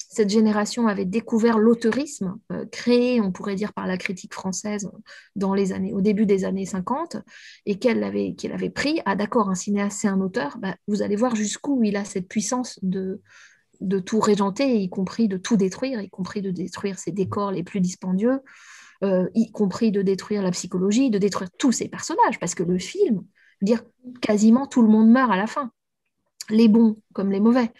cette génération avait découvert l'auteurisme, créé, on pourrait dire, par la critique française au début des années 50, et qu'elle avait pris, ah d'accord, un cinéaste, c'est un auteur, bah, vous allez voir jusqu'où il a cette puissance de tout régenter, y compris de tout détruire, y compris de détruire ses décors les plus dispendieux, y compris de détruire la psychologie, de détruire tous ces personnages, parce que le film, dire quasiment tout le monde meurt à la fin, les bons comme les mauvais.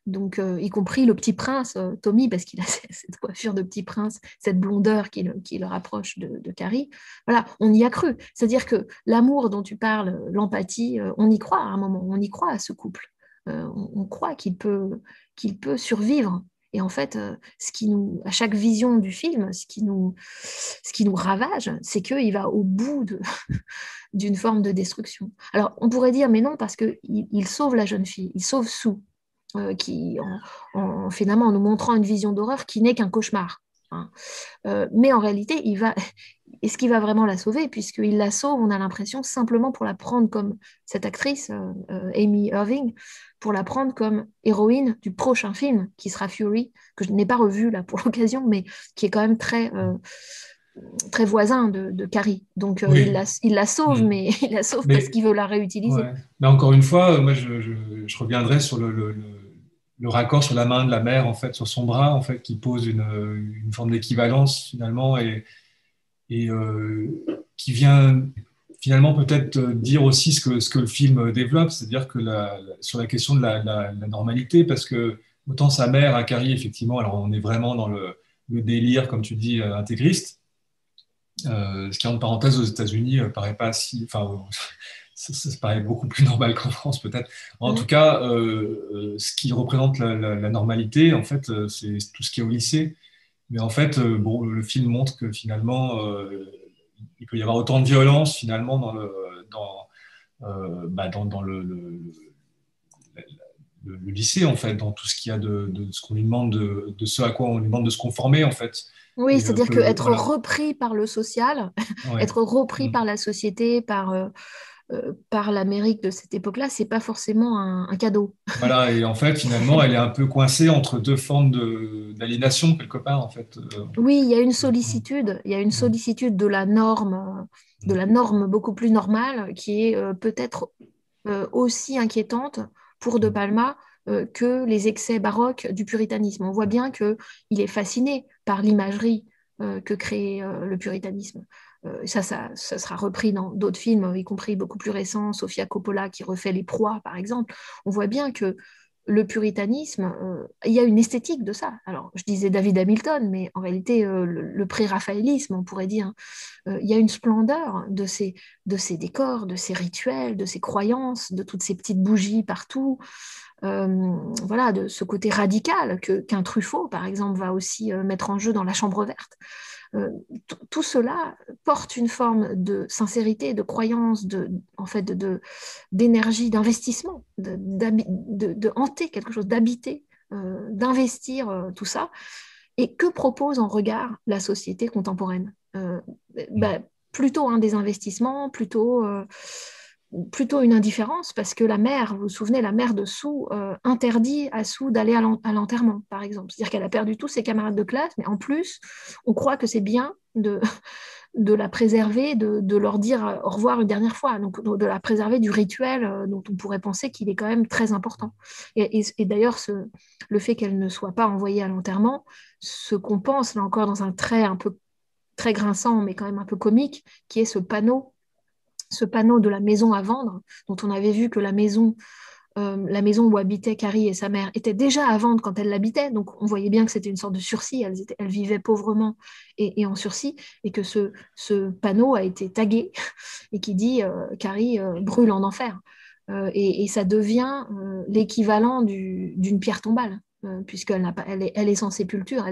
Donc, y compris le petit prince, Tommy, parce qu'il a cette coiffure de petit prince, cette blondeur qui le rapproche de Carrie. Voilà, on y a cru. C'est-à-dire que l'amour dont tu parles, l'empathie, on y croit à un moment, on y croit à ce couple. On croit qu'il peut survivre. Et en fait, à chaque vision du film, ce qui nous ravage, c'est qu'il va au bout d'une forme de destruction. Alors, on pourrait dire, mais non, parce qu'il sauve la jeune fille, il sauve Sue, finalement, en nous montrant une vision d'horreur qui n'est qu'un cauchemar. hein. Mais en réalité, est-ce qu'il va vraiment la sauver? Puisqu'il la sauve, on a l'impression, simplement pour la prendre comme cette actrice, Amy Irving, pour la prendre comme héroïne du prochain film, qui sera Fury, que je n'ai pas revu là pour l'occasion, mais qui est quand même très voisin de Carrie. Donc Oui. il la sauve, Mm. mais il la sauve parce Mais qu'il veut la réutiliser. ouais. Mais encore une fois, moi, je reviendrai sur le raccord sur la main de la mère, en fait, sur son bras, en fait, qui pose une forme d'équivalence, finalement, et qui vient finalement peut-être dire aussi ce que le film développe, c'est-à-dire que sur la question de la normalité, parce que autant sa mère, à Carrie, effectivement, alors on est vraiment dans le délire, comme tu dis, intégriste, ce qui, en parenthèse, aux États-Unis, paraît pas si. Enfin, ça paraît beaucoup plus normal qu'en France, peut-être. En tout Mm. cas, ce qui représente la normalité, en fait, c'est tout ce qui est au lycée. Mais en fait, bon, le film montre que finalement, il peut y avoir autant de violence finalement dans le lycée, en fait, dans tout ce qu'il y a de ce qu'on lui demande, de ce à quoi on lui demande de se conformer, en fait. Oui, Et c'est-à-dire que, qu'être voilà. repris par le social, Ouais. être repris Mm. par la société, par l'Amérique de cette époque-là, c'est pas forcément un cadeau. Voilà, et en fait, finalement, elle est un peu coincée entre deux formes d'aliénation, quelque part, en fait. Oui, Mm, il y a une mm, sollicitude de mm, la norme beaucoup plus normale, qui est peut-être aussi inquiétante pour De mm. Palma que les excès baroques du puritanisme. On voit bien qu'il est fasciné par l'imagerie que crée le puritanisme. Ça sera repris dans d'autres films, y compris beaucoup plus récents, Sofia Coppola qui refait Les Proies, par exemple. On voit bien que le puritanisme, il y a une esthétique de ça. Alors, je disais David Hamilton, mais en réalité, le pré-raphaélisme, on pourrait dire, il y a une splendeur de ces décors, de ces rituels, de ces croyances, de toutes ces petites bougies partout, voilà, de ce côté radical qu'un Truffaut, par exemple, va aussi mettre en jeu dans La Chambre verte. Euh, tout cela porte une forme de sincérité, de croyance, en fait, d'énergie, d'investissement, de hanter quelque chose, d'habiter, d'investir tout ça. Et que propose en regard la société contemporaine? Bah, plutôt un désinvestissement, plutôt une indifférence, parce que la mère, vous vous souvenez, la mère de Sue interdit à Sue d'aller à l'enterrement, par exemple. C'est-à-dire qu'elle a perdu tous ses camarades de classe, mais en plus, on croit que c'est bien de la préserver, de leur dire au revoir une dernière fois, donc de la préserver du rituel dont on pourrait penser qu'il est quand même très important. Et d'ailleurs, le fait qu'elle ne soit pas envoyée à l'enterrement se compense, là encore, dans un trait un peu très grinçant, mais quand même un peu comique, qui est ce panneau de la maison à vendre, dont on avait vu que la maison où habitaient Carrie et sa mère était déjà à vendre quand elle l'habitait, donc on voyait bien que c'était une sorte de sursis, elles vivaient pauvrement et en sursis, et que ce panneau a été tagué et qui dit Carrie brûle en enfer. Et ça devient l'équivalent d'une pierre tombale, puisqu'elle n'a pas, elle est sans sépulture,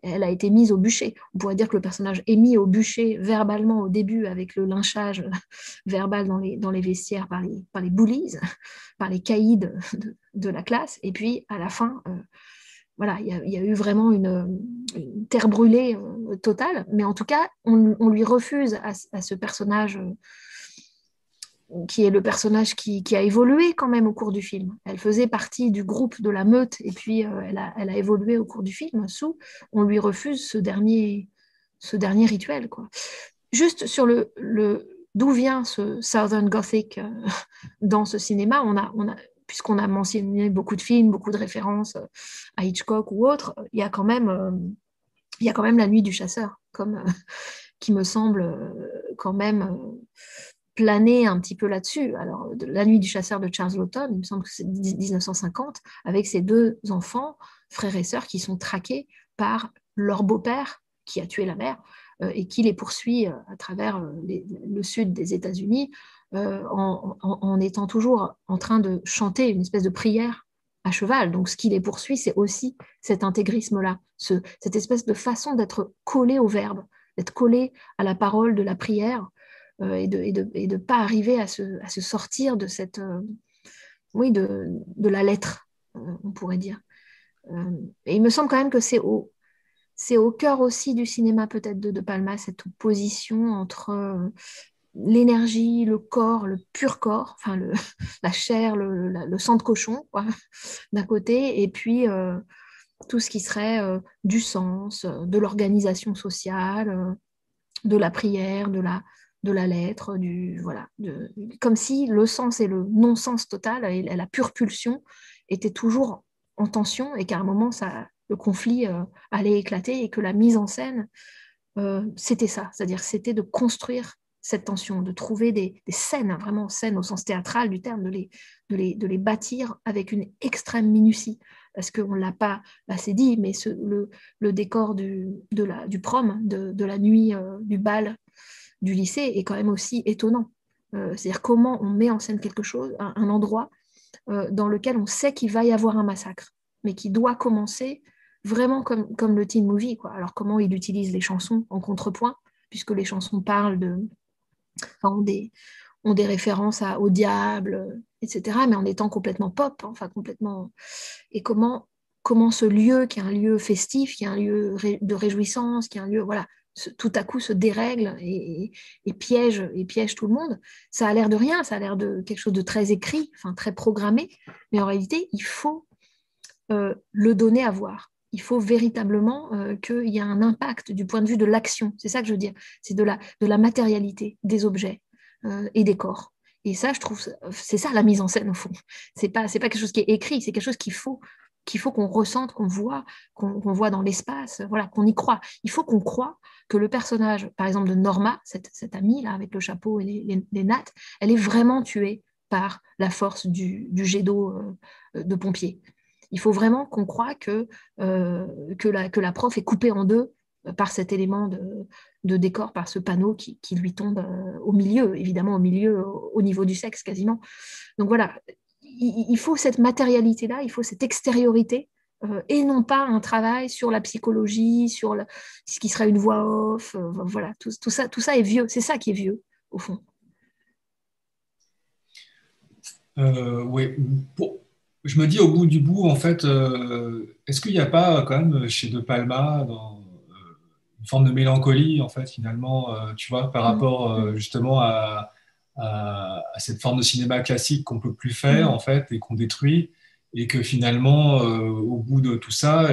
elle a été mise au bûcher. On pourrait dire que le personnage est mis au bûcher verbalement au début avec le lynchage verbal dans les vestiaires par les bullies, par les caïds de la classe. Et puis à la fin, voilà, il y a eu vraiment une terre brûlée totale. Mais en tout cas, on lui refuse à ce personnage qui est le personnage qui a évolué quand même au cours du film. Elle faisait partie du groupe de la meute et puis elle a évolué au cours du film. Sue, on lui refuse ce dernier rituel, quoi. Juste sur d'où vient ce Southern Gothic dans ce cinéma, puisqu'on a mentionné beaucoup de films, beaucoup de références à Hitchcock ou autres, il y a quand même La Nuit du Chasseur, qui me semble quand même planer un petit peu là-dessus. Alors, La Nuit du Chasseur de Charles Laughton, il me semble que c'est 1950, avec ces deux enfants, frères et sœurs, qui sont traqués par leur beau-père qui a tué la mère et qui les poursuit à travers le sud des États-Unis en étant toujours en train de chanter une espèce de prière à cheval. Donc, ce qui les poursuit, c'est aussi cet intégrisme-là, cette espèce de façon d'être collé au verbe, d'être collé à la parole de la prière et de pas arriver à se sortir de cette, oui, de la lettre, on pourrait dire. Et il me semble quand même que c'est au cœur aussi du cinéma peut-être de Palma, cette opposition entre l'énergie, le corps, le pur corps, enfin la chair, le sang de cochon, quoi, d'un côté, et puis tout ce qui serait du sens, de l'organisation sociale, de la prière, de la lettre, voilà, comme si le sens et le non-sens total et la pure pulsion étaient toujours en tension et qu'à un moment, le conflit allait éclater et que la mise en scène, c'était ça, c'est-à-dire c'était de construire cette tension, de trouver des scènes, vraiment scènes au sens théâtral du terme, de les bâtir avec une extrême minutie. Parce qu'on ne l'a pas assez dit, mais le décor du prom, de la nuit du bal du lycée est quand même aussi étonnant. C'est-à-dire comment on met en scène quelque chose, un endroit dans lequel on sait qu'il va y avoir un massacre, mais qui doit commencer vraiment comme le teen movie, quoi. Alors comment il utilise les chansons en contrepoint, puisque les chansons parlent enfin, ont des références au diable, etc., mais en étant complètement pop, hein, enfin complètement. Et comment ce lieu, qui est un lieu festif, qui est un lieu de réjouissance, qui est un lieu, voilà, tout à coup se dérègle et piège tout le monde. Ça a l'air de rien, ça a l'air de quelque chose de très écrit, enfin très programmé, mais en réalité, il faut le donner à voir. Il faut véritablement qu'il y ait un impact du point de vue de l'action. C'est ça que je veux dire. C'est de la matérialité des objets et des corps. Et ça, je trouve, c'est ça la mise en scène au fond. C'est pas quelque chose qui est écrit, c'est quelque chose qu'il faut qu'on ressente, qu'on voit dans l'espace, voilà, qu'on y croit. Il faut qu'on croit que le personnage, par exemple de Norma, cette amie là avec le chapeau et les nattes, elle est vraiment tuée par la force du jet d'eau de pompier. Il faut vraiment qu'on croie que la prof est coupée en deux par cet élément de décor, par ce panneau qui lui tombe au milieu, évidemment au milieu, au niveau du sexe quasiment. Donc voilà, il faut cette matérialité-là, il faut cette extériorité, et non pas un travail sur la psychologie, sur ce qui serait une voix off. Voilà, tout ça est vieux, c'est ça qui est vieux, au fond. Oui, je me dis au bout du bout, en fait, est-ce qu'il n'y a pas quand même chez De Palma une forme de mélancolie, en fait, finalement, tu vois, par Mm, rapport mm, justement à cette forme de cinéma classique qu'on peut plus faire, mm. en fait, et qu'on détruit, et que finalement, au bout de tout ça,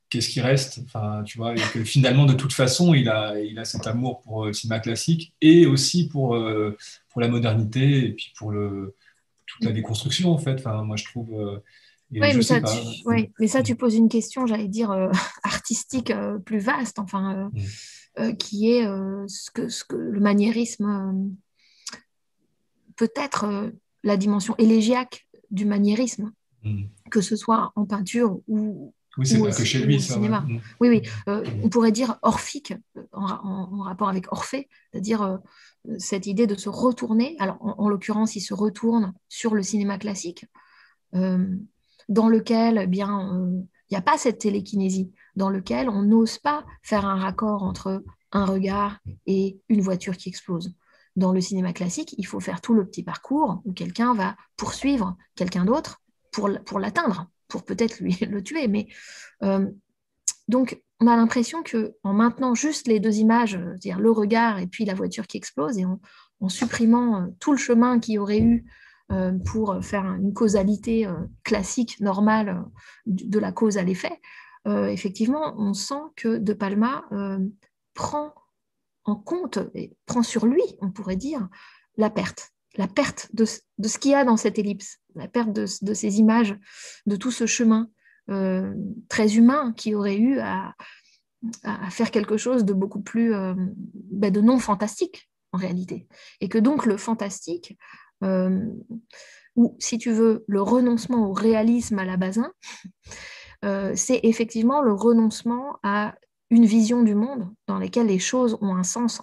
qu'est-ce qui reste? Enfin, tu vois, et que finalement, de toute façon, il a cet amour pour le cinéma classique et aussi pour la modernité et puis pour toute la déconstruction, en fait. Enfin, moi, je trouve, et Oui, je sais pas. ouais, mais ça, tu poses une question, j'allais dire, artistique plus vaste, enfin, Mm. qui est ce que le maniérisme peut être la dimension élégiaque du maniérisme, Mm. que ce soit en peinture Oui, c'est pas que chez ou lui, au ça, ouais. cinéma. Mm. Oui, oui, Mm. on pourrait dire orphique en rapport avec Orphée, c'est-à-dire cette idée de se retourner. Alors, en l'occurrence, il se retourne sur le cinéma classique, euh, dans lequel, eh bien, il n'y a pas cette télékinésie, dans lequel on n'ose pas faire un raccord entre un regard et une voiture qui explose. Dans le cinéma classique, il faut faire tout le petit parcours où quelqu'un va poursuivre quelqu'un d'autre pour l'atteindre, pour peut-être lui le tuer. Mais euh, donc, on a l'impression que en maintenant juste les deux images, c'est-à-dire le regard et puis la voiture qui explose, et en supprimant tout le chemin qu'il y aurait eu pour faire une causalité classique, normale, de la cause à l'effet, effectivement, on sent que De Palma prend en compte, et prend sur lui, on pourrait dire, la perte de ce qu'il y a dans cette ellipse, la perte de ces images, de tout ce chemin très humain qui aurait eu à faire quelque chose de beaucoup plus, de non fantastique en réalité. Et que donc le fantastique, euh, ou si tu veux, le renoncement au réalisme à la Bazin, c'est effectivement le renoncement à une vision du monde dans laquelle les choses ont un sens,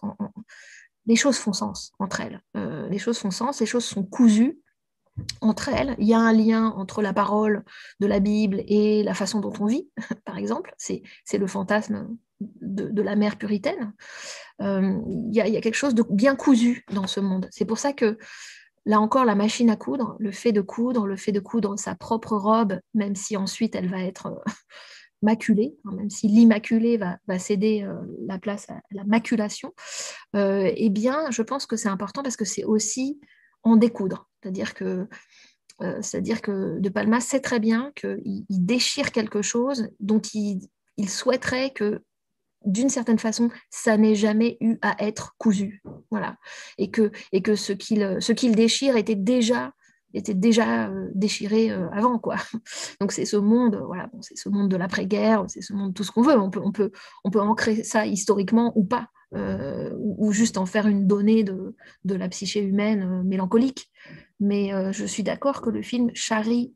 les choses font sens entre elles. Les choses font sens, les choses sont cousues entre elles. Il y a un lien entre la parole de la Bible et la façon dont on vit, par exemple. C'est le fantasme de la mère puritaine. Il y a quelque chose de bien cousu dans ce monde. C'est pour ça que, là encore, la machine à coudre, le fait de coudre sa propre robe, même si ensuite elle va être maculé, hein, même si l'immaculé va céder la place à la maculation, eh bien, je pense que c'est important parce que c'est aussi en découdre. C'est-à-dire que De Palma sait très bien qu'il déchire quelque chose dont il souhaiterait que, d'une certaine façon, ça n'ait jamais eu à être cousu. Voilà. Et que ce qu'il déchire était déjà déchiré avant, quoi. Donc c'est ce monde, voilà, bon, c'est ce monde de l'après-guerre, c'est ce monde, tout ce qu'on veut. On peut ancrer ça historiquement ou pas, ou juste en faire une donnée de la psyché humaine mélancolique. Mais je suis d'accord que le film charrie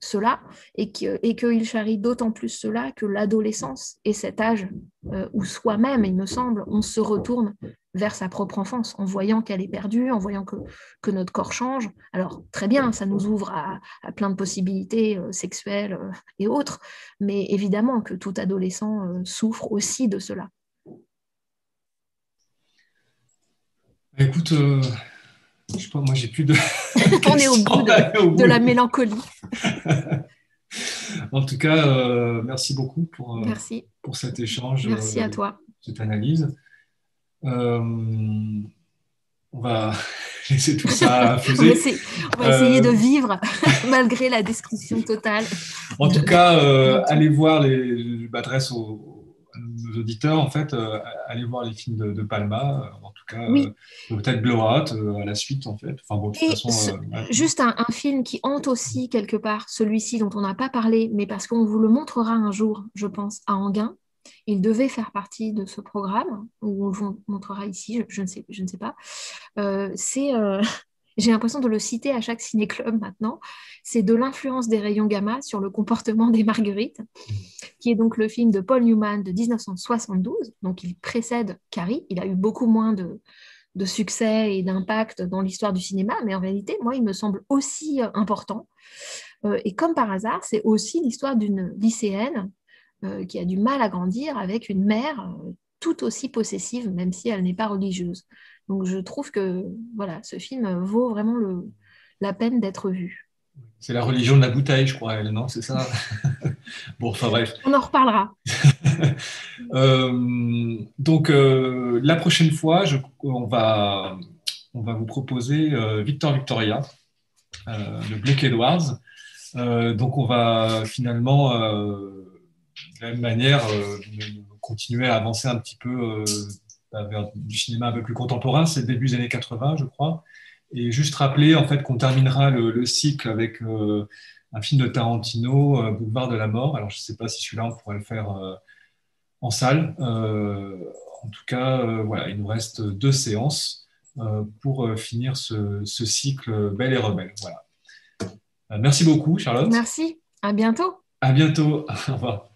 cela et qu'il charrie d'autant plus cela que l'adolescence est cet âge où soi-même, il me semble, on se retourne vers sa propre enfance en voyant qu'elle est perdue, en voyant que notre corps change. Alors, très bien, ça nous ouvre à plein de possibilités sexuelles et autres, mais évidemment que tout adolescent souffre aussi de cela. Écoute, je sais pas, moi j'ai plus de On est au bout de la mélancolie. En tout cas, merci beaucoup Merci. pour cet échange, Merci à toi. cette analyse. Euh, on va laisser tout ça infuser. On va essayer de vivre malgré la description totale. En tout cas, allez voir je m'adresse à nos auditeurs, en fait, allez voir les films de Palma, en tout cas, Oui. peut-être Blowout à la suite, en fait. Enfin, bon, de toute Et façon, juste un film qui hante aussi quelque part, celui-ci dont on n'a pas parlé, mais parce qu'on vous le montrera un jour, je pense, à Enghien. Il devait faire partie de ce programme, ou on vous montrera ici, je ne sais pas. J'ai l'impression de le citer à chaque ciné-club maintenant. C'est De l'influence des rayons gamma sur le comportement des marguerites, qui est donc le film de Paul Newman de 1972. Donc il précède Carrie. Il a eu beaucoup moins de succès et d'impact dans l'histoire du cinéma, mais en réalité, moi, il me semble aussi important. Et comme par hasard, c'est aussi l'histoire d'une lycéenne qui a du mal à grandir avec une mère tout aussi possessive, même si elle n'est pas religieuse. Donc je trouve que voilà, ce film vaut vraiment la peine d'être vu. c'est la religion de la bouteille, je crois, elle, non? C'est ça? Bon, enfin bref. On en reparlera. Donc, la prochaine fois, on va vous proposer Victor Victoria de Blake Edwards. Donc, on va finalement, de la même manière, continuer à avancer un petit peu vers du cinéma un peu plus contemporain. C'est début des années 80, je crois. Et juste rappeler en fait qu'on terminera le cycle avec un film de Tarantino, Boulevard de la Mort. Alors, je ne sais pas si celui-là, on pourrait le faire en salle. En tout cas, voilà, il nous reste 2 séances pour finir ce cycle Belle et Rebelle. Voilà. Merci beaucoup, Charlotte. Merci, à bientôt. À bientôt. Au revoir.